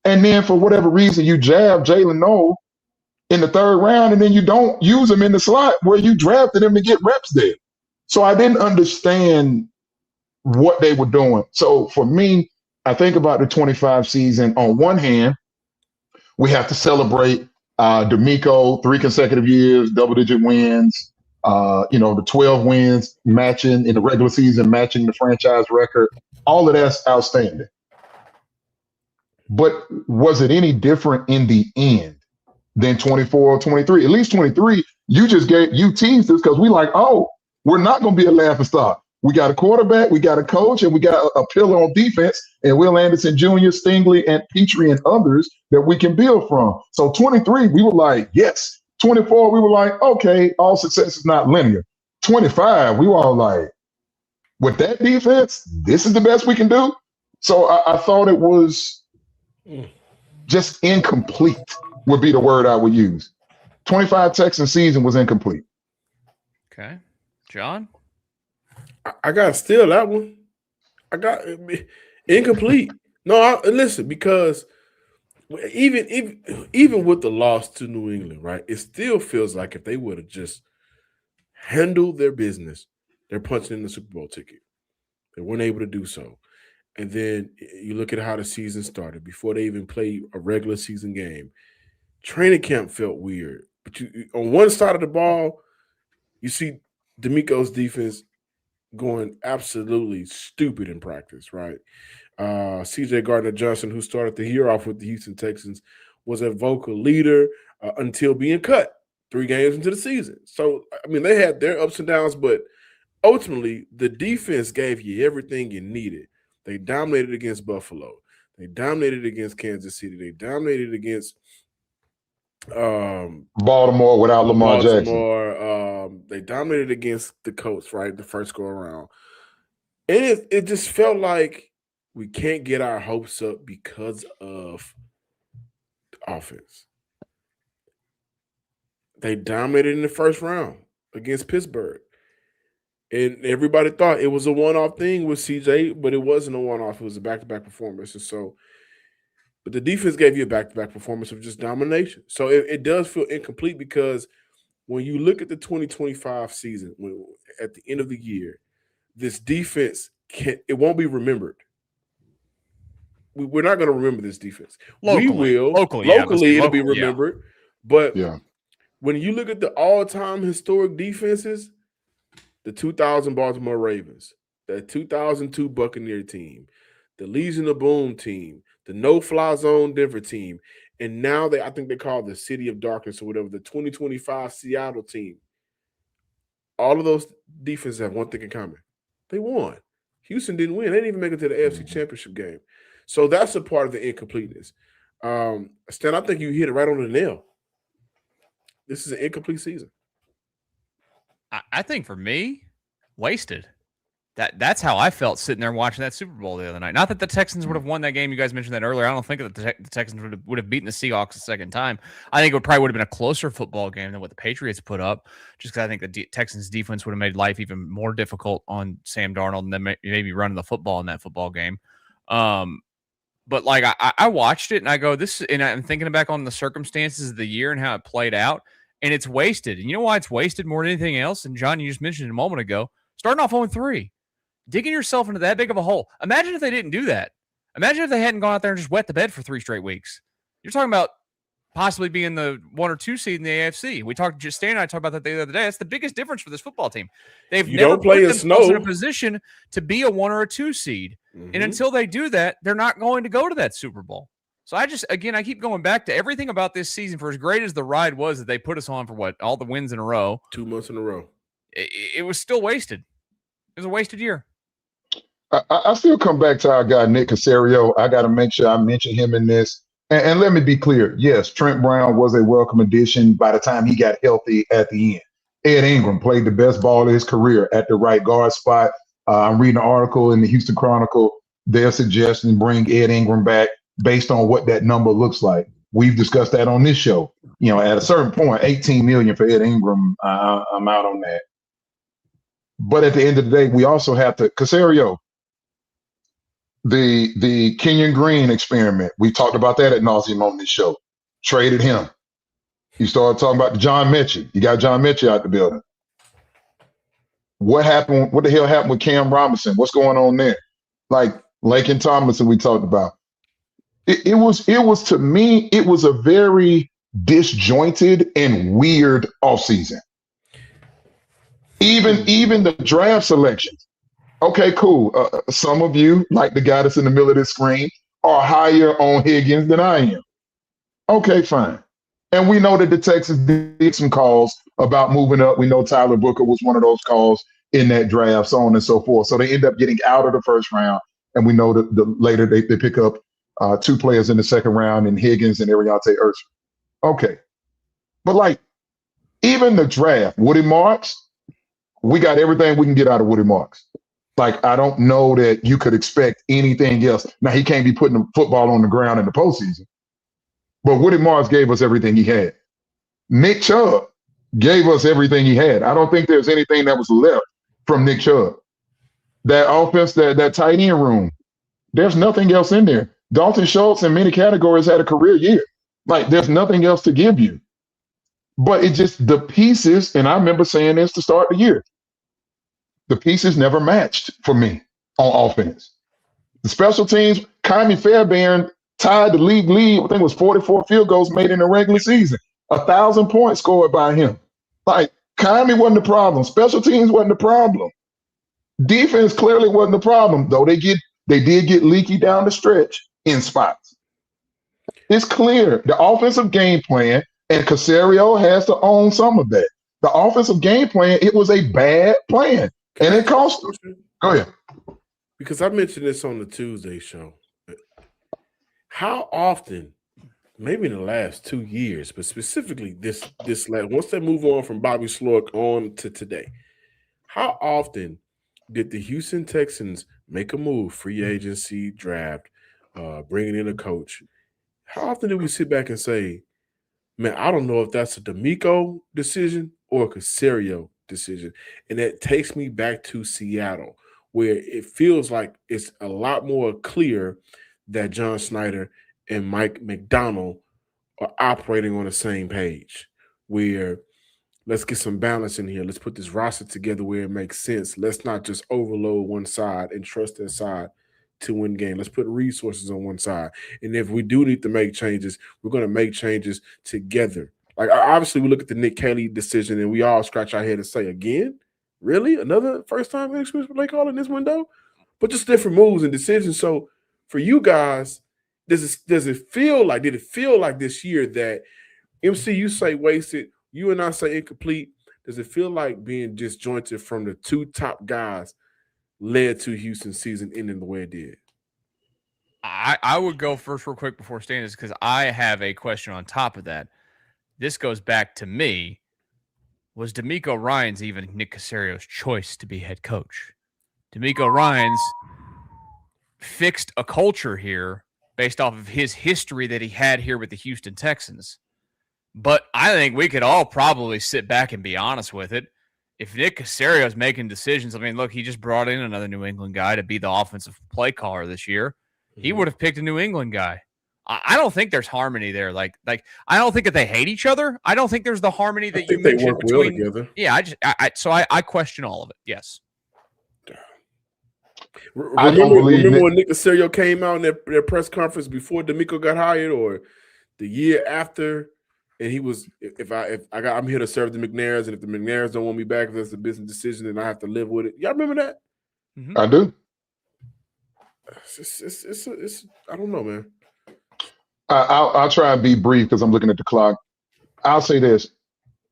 And then for whatever reason, you jab Jalen Noel in the 3rd round, and then you don't use him in the slot where you drafted him to get reps there. So I didn't understand what they were doing. So for me, I think about the 25 season. On one hand, we have to celebrate D'Amico, 3 consecutive years, double-digit wins, the 12 wins matching in the regular season, matching the franchise record. All of that's outstanding. But was it any different in the end than 24 or 23? At least 23, you teased us because we like, oh, we're not going to be a laughing stock. We got a quarterback, we got a coach, and we got a pillar on defense, and Will Anderson Jr., Stingley, and Petrie, and others that we can build from. So 23, we were like, yes. 24, we were like, okay, all success is not linear. 25, we were all like, with that defense, this is the best we can do. So I thought it was just incomplete would be the word I would use. 25 Texan season was incomplete. Okay. John? I got to steal that one. I got incomplete. No, listen, because even with the loss to New England, right, it still feels like if they would have just handled their business, they're punching in the Super Bowl ticket. They weren't able to do so. And then you look at how the season started before they even played a regular season game. Training camp felt weird. But on one side of the ball, you see D'Amico's defense going absolutely stupid in practice, right? C.J. Gardner-Johnson, who started the year off with the Houston Texans, was a vocal leader until being cut 3 games into the season. So, I mean, they had their ups and downs, but ultimately the defense gave you everything you needed. They dominated against Buffalo. They dominated against Kansas City. They dominated against Baltimore without Lamar Jackson. They dominated against the Colts, right? The first go around. And it just felt like we can't get our hopes up because of the offense. They dominated in the first round against Pittsburgh. And everybody thought it was a one-off thing with CJ, but it wasn't a one-off. It was a back-to-back performance. And so, but the defense gave you a back-to-back performance of just domination. So it does feel incomplete because when you look at the 2025 season, at the end of the year, this defense it won't be remembered. We're not going to remember this defense. Locally, we will. Locally, it'll be remembered. Yeah. But when you look at the all-time historic defenses, the 2000 Baltimore Ravens, the 2002 Buccaneer team, the Legion of Boom team, the no-fly zone Denver team, and now I think they call it the City of Darkness or whatever, the 2025 Seattle team. All of those defenses have one thing in common. They won. Houston didn't win. They didn't even make it to the AFC Championship game. So that's a part of the incompleteness. Stan, I think you hit it right on the nail. This is an incomplete season. I think for me, wasted. That's how I felt sitting there watching that Super Bowl the other night. Not that the Texans would have won that game. You guys mentioned that earlier. I don't think that the Texans would have beaten the Seahawks a second time. I think it probably would have been a closer football game than what the Patriots put up, just because I think the Texans defense would have made life even more difficult on Sam Darnold and then maybe running the football in that football game. But like I watched it and I go, and I'm thinking back on the circumstances of the year and how it played out, and it's wasted. And you know why it's wasted more than anything else? And John, you just mentioned it a moment ago, starting off 0-3. Digging yourself into that big of a hole. Imagine if they didn't do that. Imagine if they hadn't gone out there and just wet the bed for 3 straight weeks. You're talking about possibly being the 1 or 2 seed in the AFC. Stan and I talked about that the other day. That's the biggest difference for this football team. They've never put themselves in a position to be a 1 or a 2 seed. Mm-hmm. And until they do that, they're not going to go to that Super Bowl. So I keep going back to everything about this season. For as great as the ride was that they put us on for all the wins in a row. 2 months in a row. It was still wasted. It was a wasted year. I still come back to our guy, Nick Caserio. I got to make sure I mention him in this. And let me be clear. Yes, Trent Brown was a welcome addition by the time he got healthy at the end. Ed Ingram played the best ball of his career at the right guard spot. I'm reading an article in the Houston Chronicle. They're suggesting bring Ed Ingram back based on what that number looks like. We've discussed that on this show. You know, at a certain point, $18 million for Ed Ingram, I'm out on that. But at the end of the day, we also have to, Caserio, the Kenyon Green experiment. We talked about that at nauseam on this show. Traded him. You started talking about John Mechie. You got John Mechie out the building. What happened? What the hell happened with Cam Robinson? What's going on there? Like Laken Tomlinson, we talked about. It was to me, it was a very disjointed and weird offseason. Even the draft selections. Okay, cool. Some of you, like the guy that's in the middle of this screen, are higher on Higgins than I am. Okay, fine. And we know that the Texans did some calls about moving up. We know Tyler Booker was one of those calls in that draft, so on and so forth. So they end up getting out of the first round. And we know that later they pick up 2 players in the second round in Higgins and Ariante Urshel. Okay. But like, even the draft, Woody Marks, we got everything we can get out of Woody Marks. Like, I don't know that you could expect anything else. Now, he can't be putting the football on the ground in the postseason. But Woody Marks gave us everything he had. Nick Chubb gave us everything he had. I don't think there's anything that was left from Nick Chubb. That offense, that tight end room, there's nothing else in there. Dalton Schultz in many categories had a career year. Like, there's nothing else to give you. But it just, the pieces, and I remember saying this to start the year, the pieces never matched for me on offense. The special teams, Kymie Fairbairn tied the league lead. I think it was 44 field goals made in the regular season. 1,000 points scored by him. Like, Kymie wasn't the problem. Special teams wasn't the problem. Defense clearly wasn't the problem, though they did get leaky down the stretch in spots. It's clear the offensive game plan, and Caserio has to own some of that. The offensive game plan, it was a bad plan. And it cost them. Go ahead. Because I mentioned this on the Tuesday show. How often, maybe in the last 2 years, but specifically this last, once they move on from Bobby Slork on to today, how often did the Houston Texans make a move, free agency, draft, bringing in a coach? How often did we sit back and say, man, I don't know if that's a D'Amico decision or a Caserio decision? And that takes me back to Seattle, where it feels like it's a lot more clear that John Snyder and Mike McDonald are operating on the same page, where let's get some balance in here. Let's put this roster together where it makes sense. Let's not just overload one side and trust that side to win game. Let's put resources on one side. And if we do need to make changes, we're going to make changes together. Like, obviously, we look at the Nick Caley decision and we all scratch our head and say, again, really? Another first-time experience play call in this window? But just different moves and decisions. So for you guys, did it feel like this year that MC, you say wasted, you and I say incomplete? Does it feel like being disjointed from the 2 top guys led to Houston's season ending the way it did? I would go first real quick before Stan this, because I have a question on top of that. This goes back to me. Was D'Amico Ryans even Nick Caserio's choice to be head coach? DeMeco Ryans fixed a culture here based off of his history that he had here with the Houston Texans. But I think we could all probably sit back and be honest with it. If Nick Caserio is making decisions, I mean, look, he just brought in another New England guy to be the offensive play caller this year. He would have picked a New England guy. I don't think there's harmony there. Like I don't think that they hate each other. I don't think there's the harmony that you mentioned work between. Well together. Yeah, I question all of it. Yes. Remember when Nick Caserio came out in their press conference before DeMeco got hired, or the year after, and he was, I'm here to serve the McNairs, and if the McNairs don't want me back, if that's a business decision, then I have to live with it. Y'all remember that? I do. It's I don't know, man. I'll try and be brief because I'm looking at the clock. I'll say this.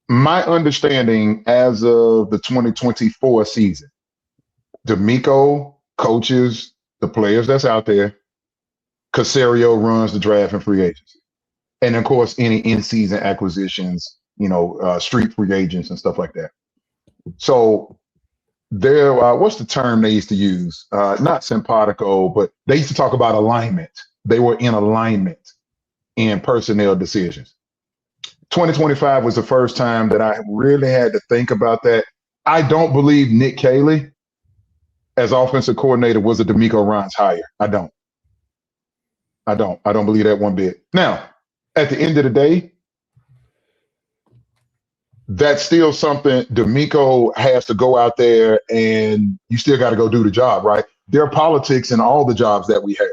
My understanding as of the 2024 season, DeMeco coaches the players that's out there. Caserio runs the draft and free agency. And, of course, any in-season acquisitions, street free agents and stuff like that. So there, what's the term they used to use? Not simpatico, but they used to talk about alignment. They were in alignment in personnel decisions. 2025 was the first time that I really had to think about that. I don't believe Nick Caley, as offensive coordinator, was a DeMeco Ryans hire. I don't believe that one bit. Now, at the end of the day, that's still something DeMeco has to go out there and you still got to go do the job, right? There are politics in all the jobs that we have,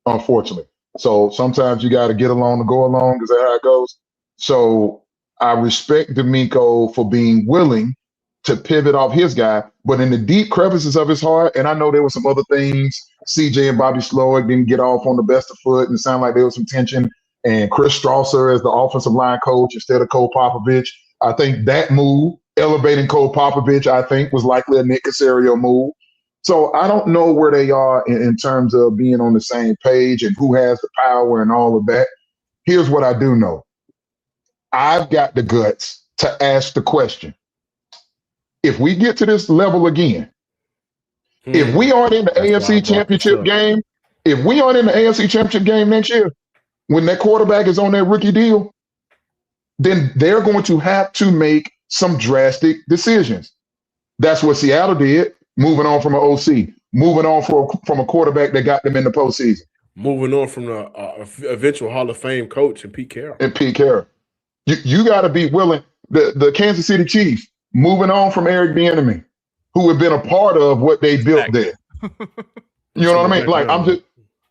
unfortunately. So sometimes you got to get along to go along. Is that how it goes? So I respect DeMeco for being willing to pivot off his guy, but in the deep crevices of his heart, and I know there were some other things, CJ and Bobby Slowick didn't get off on the best of foot and it sounded like there was some tension, and Chris Strasser as the offensive line coach instead of Cole Popovich. I think that move, elevating Cole Popovich, I think was likely a Nick Caserio move. So I don't know where they are in terms of being on the same page and who has the power and all of that. Here's what I do know. I've got the guts to ask the question. If we get to this level again, if we aren't in the AFC Championship game, if we aren't in the AFC Championship game next year, when that quarterback is on that rookie deal, then they're going to have to make some drastic decisions. That's what Seattle did, moving on from an OC, moving on from a quarterback that got them in the postseason. Moving on from the eventual Hall of Fame coach and Pete Carroll. You got to be willing. The Kansas City Chiefs, moving on from Eric Bieniemy, who had been a part of what they built there. You know what I mean? Like,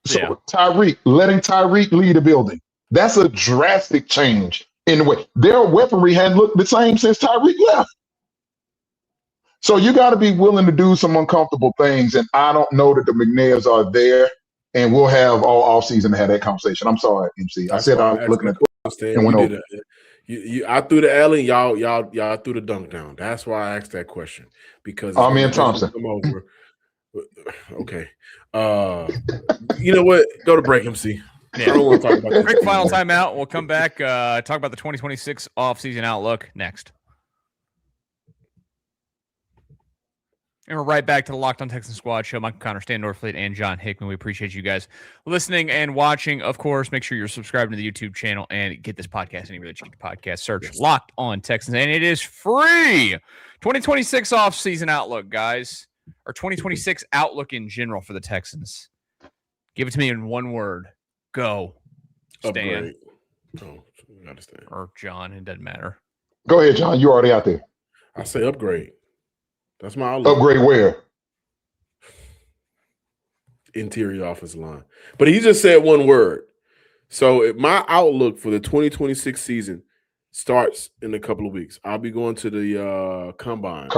Tyreek, letting Tyreek lead the building. That's a drastic change in the way. Their weaponry hadn't looked the same since Tyreek left. So you got to be willing to do some uncomfortable things, and I don't know that the McNairs are there, and we'll have all offseason to have that conversation. I'm sorry, MC. I said I was looking at the and went over. I threw the alley, y'all threw the dunk down. That's why I asked that question, because me and Thompson come over. Okay, you know what? Go to break, MC. Yeah. I don't want to talk about that. Quick final timeout. We'll come back. Talk about the 2026 offseason outlook next. And we're right back to the Locked On Texans Squad show. Michael Connor, Stan Norfleet, and John Hickman. We appreciate you guys listening and watching. Of course, make sure you're subscribed to the YouTube channel and get this podcast anywhere that you get the podcast. Search Locked On Texans, and it is free. 2026 offseason outlook, guys. Or 2026 outlook in general for the Texans. Give it to me in one word. Go. Stan. Oh, I understand. Or John. It doesn't matter. Go ahead, John. You're already out there. I say upgrade. That's my outlook. Upgrade where? Interior offensive line. But he just said one word. So my outlook for the 2026 season starts in a couple of weeks. I'll be going to the combine.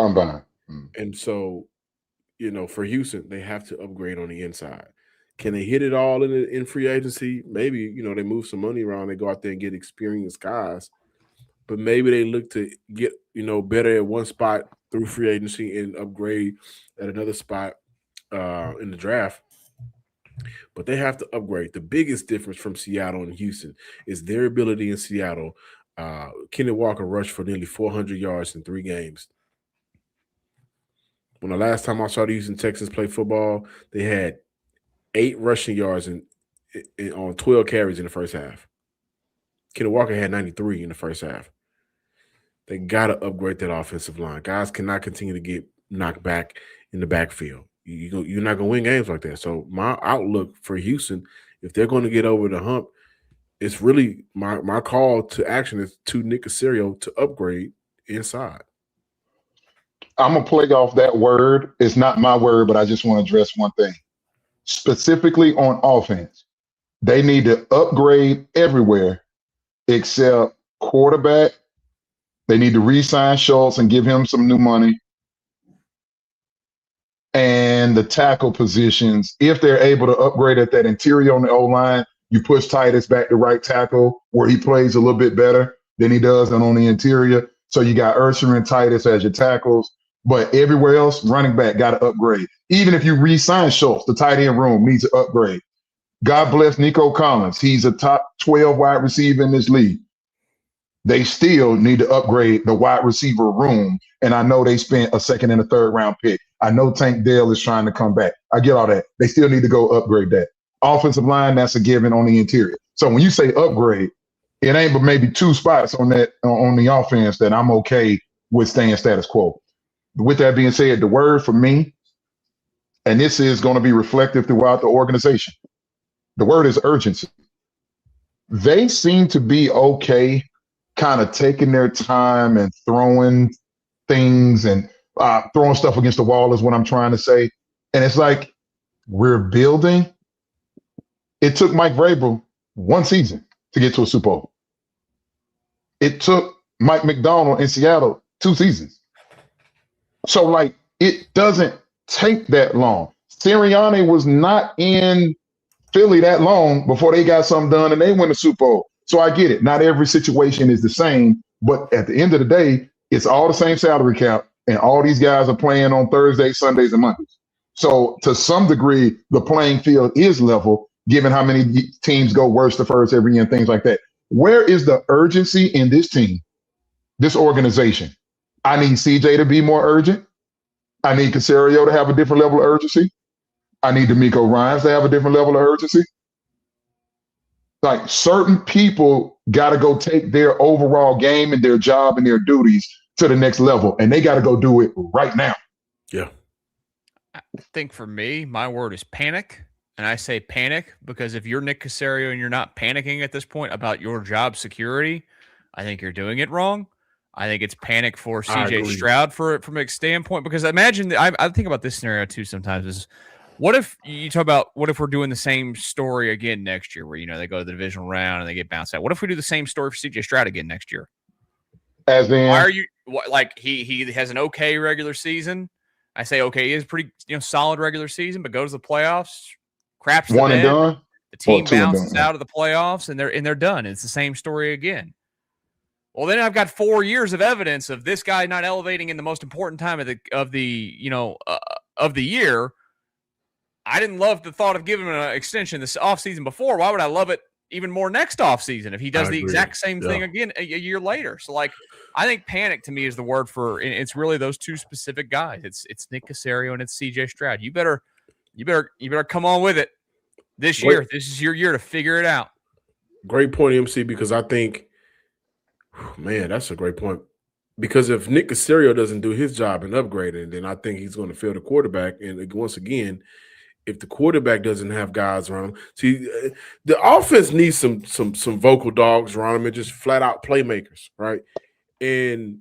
And so, for Houston, they have to upgrade on the inside. Can they hit it all in free agency? Maybe, they move some money around. They go out there and get experienced guys. But maybe they look to get, better at one spot through free agency and upgrade at another spot in the draft. But they have to upgrade. The biggest difference from Seattle and Houston is their ability in Seattle. Kenny Walker rushed for nearly 400 yards in 3 games. When the last time I saw the Houston Texans play football, they had 8 rushing yards on 12 carries in the first half. Kenneth Walker had 93 in the first half. They got to upgrade that offensive line. Guys cannot continue to get knocked back in the backfield. You're not going to win games like that. So my outlook for Houston, if they're going to get over the hump, it's really my call to action is to Nick Caserio to upgrade inside. I'm going to play off that word. It's not my word, but I just want to address one thing. Specifically on offense, they need to upgrade everywhere except quarterback. They need to re-sign Schultz and give him some new money. And the tackle positions, if they're able to upgrade at that interior on the O-line, you push Titus back to right tackle where he plays a little bit better than he does on the interior. So you got Ursher and Titus as your tackles. But everywhere else, running back got to upgrade. Even if you re-sign Schultz, the tight end room needs to upgrade. God bless Nico Collins. He's a top 12 wide receiver in this league. They still need to upgrade the wide receiver room. And I know they spent a second and a third round pick. I know Tank Dell is trying to come back. I get all that. They still need to go upgrade that. Offensive line, that's a given on the interior. So when you say upgrade, it ain't but maybe 2 spots on that on the offense that I'm okay with staying status quo. With that being said, the word for me, and this is going to be reflective throughout the organization, the word is urgency. They seem to be okay kind of taking their time and throwing things and throwing stuff against the wall is what I'm trying to say. And it's like we're building. It took Mike Vrabel 1 season to get to a Super Bowl. It took Mike McDonald in Seattle 2 seasons. So, like, it doesn't take that long. Sirianni was not in Philly that long before they got something done and they win the Super Bowl. So I get it. Not every situation is the same, but at the end of the day, it's all the same salary cap, and all these guys are playing on Thursdays, Sundays, and Mondays. So to some degree, the playing field is level, given how many teams go worse to first every year and things like that. Where is the urgency in this team, this organization? I need CJ to be more urgent. I need Caserio to have a different level of urgency. I need D'Amico Ryans to have a different level of urgency. Like, certain people got to go take their overall game and their job and their duties to the next level, and they got to go do it right now. Yeah. I think for me, my word is panic. And I say panic because if you're Nick Caserio and you're not panicking at this point about your job security, I think you're doing it wrong. I think it's panic for CJ Stroud from a standpoint, because imagine I think about this scenario too sometimes is what if you talk about what if we're doing the same story again next year where, they go to the divisional round and they get bounced out. What if we do the same story for CJ Stroud again next year? As in, why are you like he has an okay regular season? I say okay, he is pretty solid regular season, but goes to the playoffs, craps one and done. The team bounces out of the playoffs and they're done. It's the same story again. Well, then I've got 4 years of evidence of this guy not elevating in the most important time of the year. I didn't love the thought of giving him an extension this offseason before. Why would I love it even more next offseason if he does the exact same thing again a year later? So, like, I think panic to me is the word for it. It's really those 2 specific guys. It's Nick Caserio and it's CJ Stroud. You better come on with it this year. This is your year to figure it out. Great point, MC, because I think, man, that's a great point. Because if Nick Caserio doesn't do his job and upgrade it, then I think he's going to fail the quarterback. And once again, if the quarterback doesn't have guys around him, see, the offense needs some vocal dogs around him and just flat out playmakers, right? And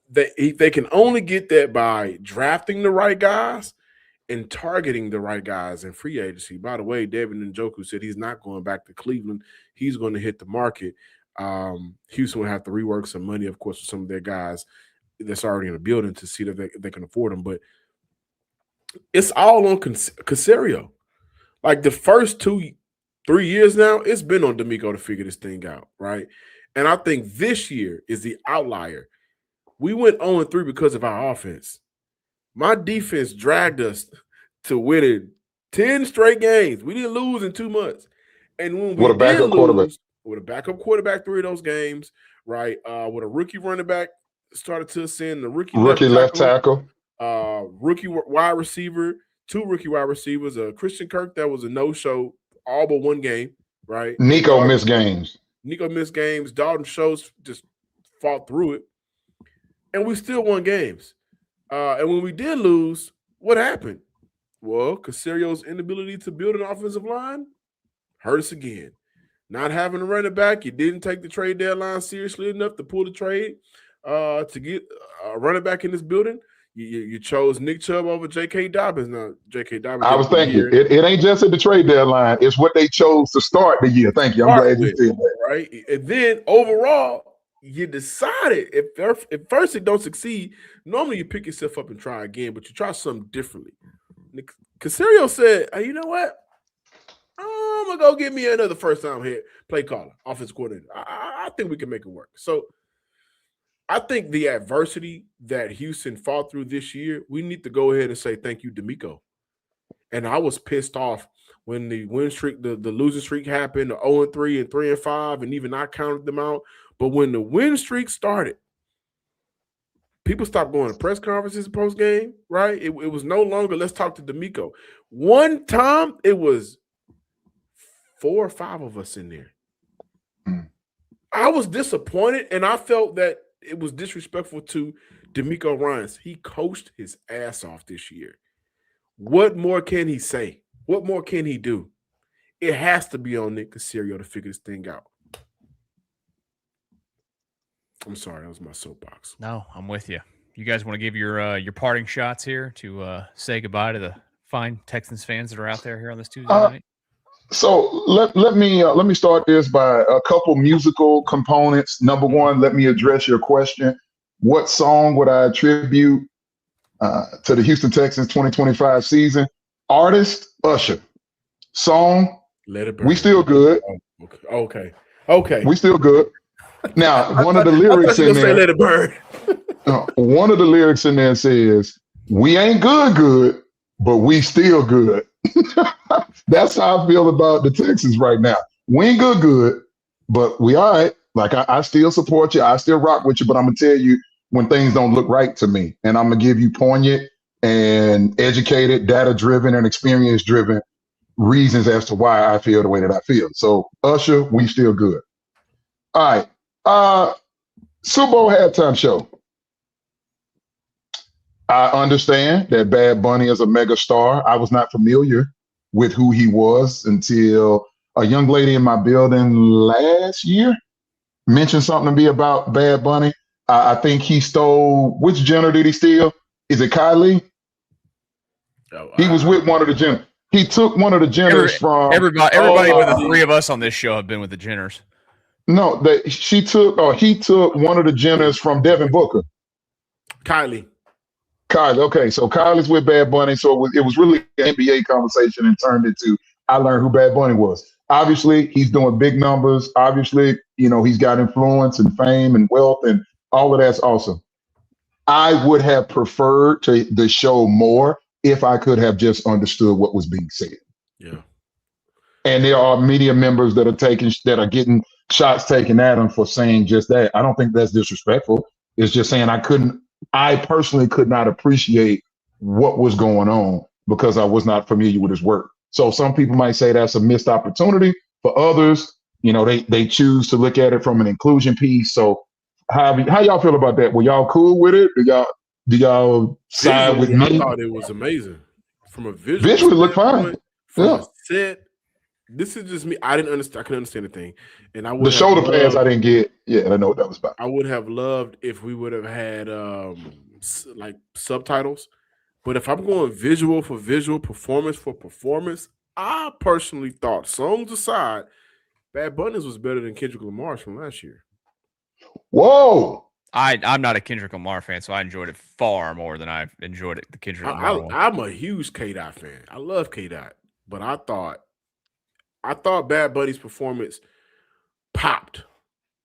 they can only get that by drafting the right guys and targeting the right guys in free agency. By the way, Devin Njoku said he's not going back to Cleveland. He's going to hit the market. Houston will have to rework some money, of course, with some of their guys that's already in the building to see that they can afford them. But it's all on Caserio. Like the first 2-3 years now, it's been on D'Amico to figure this thing out, right? And I think this year is the outlier. We went 0-3 because of our offense. My defense dragged us to winning 10 straight games. We didn't lose in 2 months. And when we did lose, with a backup quarterback 3 of those games, right? With a rookie running back started to ascend, the rookie left tackle. Rookie wide receiver, 2 rookie wide receivers, Christian Kirk that was a no-show all but one game, right? Nico missed games. Nico missed games. Dalton Schultz just fought through it. And we still won games. And when we did lose, what happened? Well, Casario's inability to build an offensive line hurt us again. Not having a running back, you didn't take the trade deadline seriously enough to pull the trade to get a running back in this building. You chose Nick Chubb over J.K. Dobbins. Now, J.K. Dobbins. I was thinking it ain't just at the trade deadline. It's what they chose to start the year. Thank you. I'm glad you said that. Right, and then overall, you decided if first it don't succeed, normally you pick yourself up and try again, but you try something differently. Caserio said, "Hey, you know what? I'm gonna go get me another first-time head play caller, offensive coordinator. I think we can make it work." So I think the adversity that Houston fought through this year, we need to go ahead and say thank you, D'Amico. And I was pissed off when the win streak, the losing streak happened, the 0-3 and 3-5, and even I counted them out. But when the win streak started, people stopped going to press conferences post game, right? It was no longer let's talk to D'Amico. One time it was 4 or 5 of us in there. I was disappointed, and I felt that it was disrespectful to D'Amico Ryans. He coached his ass off this year. What more can he say? What more can he do? It has to be on Nick Caserio to figure this thing out. I'm sorry, that was my soapbox. No, I'm with you. You guys want to give your parting shots here to say goodbye to the fine Texans fans that are out there here on this Tuesday night? So let me start this by a couple musical components. Number one, let me address your question. What song would I attribute to the Houston Texans 2025 season? Artist, Usher. Song, Let It Burn. We Still Good. Okay. We Still Good. Now, one of the lyrics in there. Let It Burn. One of the lyrics in there says, "We ain't good, but we still good." That's how I feel about the Texans right now. We ain't good, but we all right. Like, I still support you. I still rock with you, but I'm going to tell you when things don't look right to me. And I'm going to give you poignant and educated, data-driven and experience-driven reasons as to why I feel the way that I feel. So, Usher, we still good. All right. Super Bowl halftime show. I understand that Bad Bunny is a mega star. I was not familiar with who he was until a young lady in my building last year mentioned something to me about Bad Bunny. I think he stole, which Jenner did he steal? Is it Kylie? He was with one of the Jenners. He took one of the Jenners from everybody but the three of us on this show have been with the Jenners. No, he took one of the Jenners from Devin Booker. Kylie. Okay, so Kylie's with Bad Bunny, so it was really an NBA conversation and turned into I learned who Bad Bunny was. Obviously, he's doing big numbers. Obviously, he's got influence and fame and wealth, and all of that's awesome. I would have preferred the show more if I could have just understood what was being said. Yeah. And there are media members that are getting shots taken at him for saying just that. I don't think that's disrespectful. It's just saying I personally could not appreciate what was going on because I was not familiar with his work. So some people might say that's a missed opportunity. For others, they choose to look at it from an inclusion piece. So how y'all feel about that? Were y'all cool with it? Do y'all side with me? I thought it was amazing. From a visually it looked fine. From a set, this is just me. I didn't understand. I couldn't understand a thing. And the shoulder pads I didn't get. Yeah, I know what that was about. I would have loved if we would have had like subtitles. But if I'm going visual for visual, performance for performance, I personally thought, songs aside, Bad Bunny's was better than Kendrick Lamar's from last year. Whoa. I'm not a Kendrick Lamar fan, so I enjoyed it far more than I've enjoyed the Kendrick Lamar one. I'm a huge K-Dot fan. I love K-Dot. But I thought Bad Bunny's performance popped,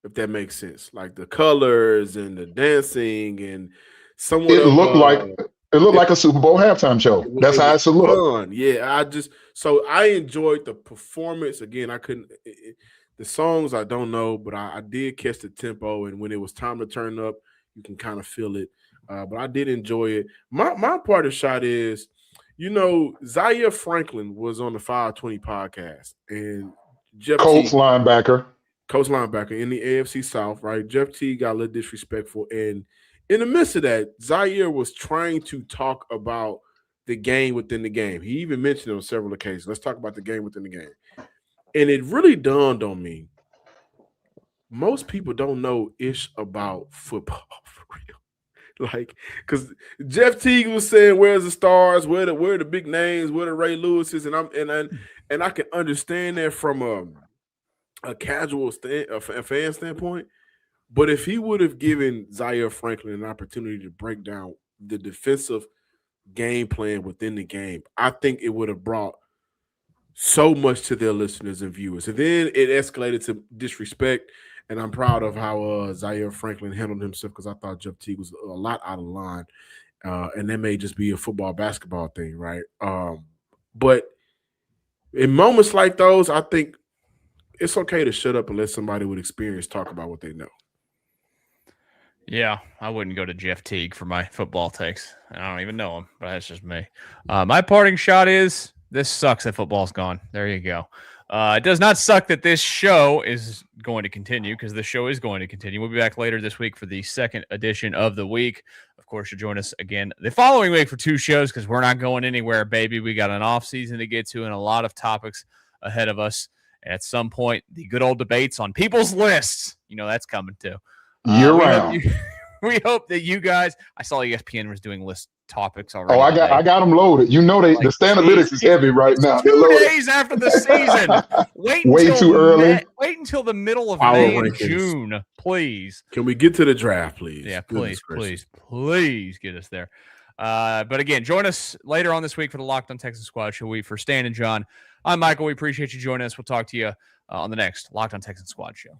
if that makes sense. Like the colors and the dancing and somewhat. It looked like a Super Bowl halftime show. That's how it should look. Yeah, I enjoyed the performance. Again, the songs I don't know, but I did catch the tempo, and when it was time to turn up, you can kind of feel it. but I did enjoy it. My part of the shot is, Zaire Franklin was on the 520 podcast, and Jeff Colts T, linebacker. Coach linebacker in the AFC South, right? Jeff T got a little disrespectful, and in the midst of that, Zaire was trying to talk about the game within the game. He even mentioned it on several occasions. Let's talk about the game within the game. And it really dawned on me, most people don't know ish about football for real. Like, because Jeff Teague was saying, "Where's the stars? Where the big names? Where the Ray Lewises?" And I can understand that from a casual a fan standpoint. But if he would have given Zaire Franklin an opportunity to break down the defensive game plan within the game, I think it would have brought so much to their listeners and viewers. And then it escalated to disrespect. And I'm proud of how Zaire Franklin handled himself, because I thought Jeff Teague was a lot out of line. And that may just be a basketball thing, right? But in moments like those, I think it's okay to shut up and let somebody with experience talk about what they know. Yeah, I wouldn't go to Jeff Teague for my football takes. I don't even know him, but that's just me. My parting shot is, this sucks that football's gone. There you go. It does not suck that this show is going to continue, because the show is going to continue. We'll be back later this week for the second edition of the week. Of course, you'll join us again the following week for 2 shows, because we're not going anywhere, baby. We got an off season to get to and a lot of topics ahead of us. And at some point, the good old debates on people's lists, that's coming too. Year-round. We hope that you guys. I saw ESPN was doing list topics already. Oh, I got them loaded. The Analytics is heavy right now. 2 days after the season. Way too early. Wait until the middle of May and June, please. Can we get to the draft, please? Yeah, please get us there. But again, join us later on this week for the Locked On Texans Squad show. For Stan and John, I'm Michael. We appreciate you joining us. We'll talk to you on the next Locked On Texans Squad show.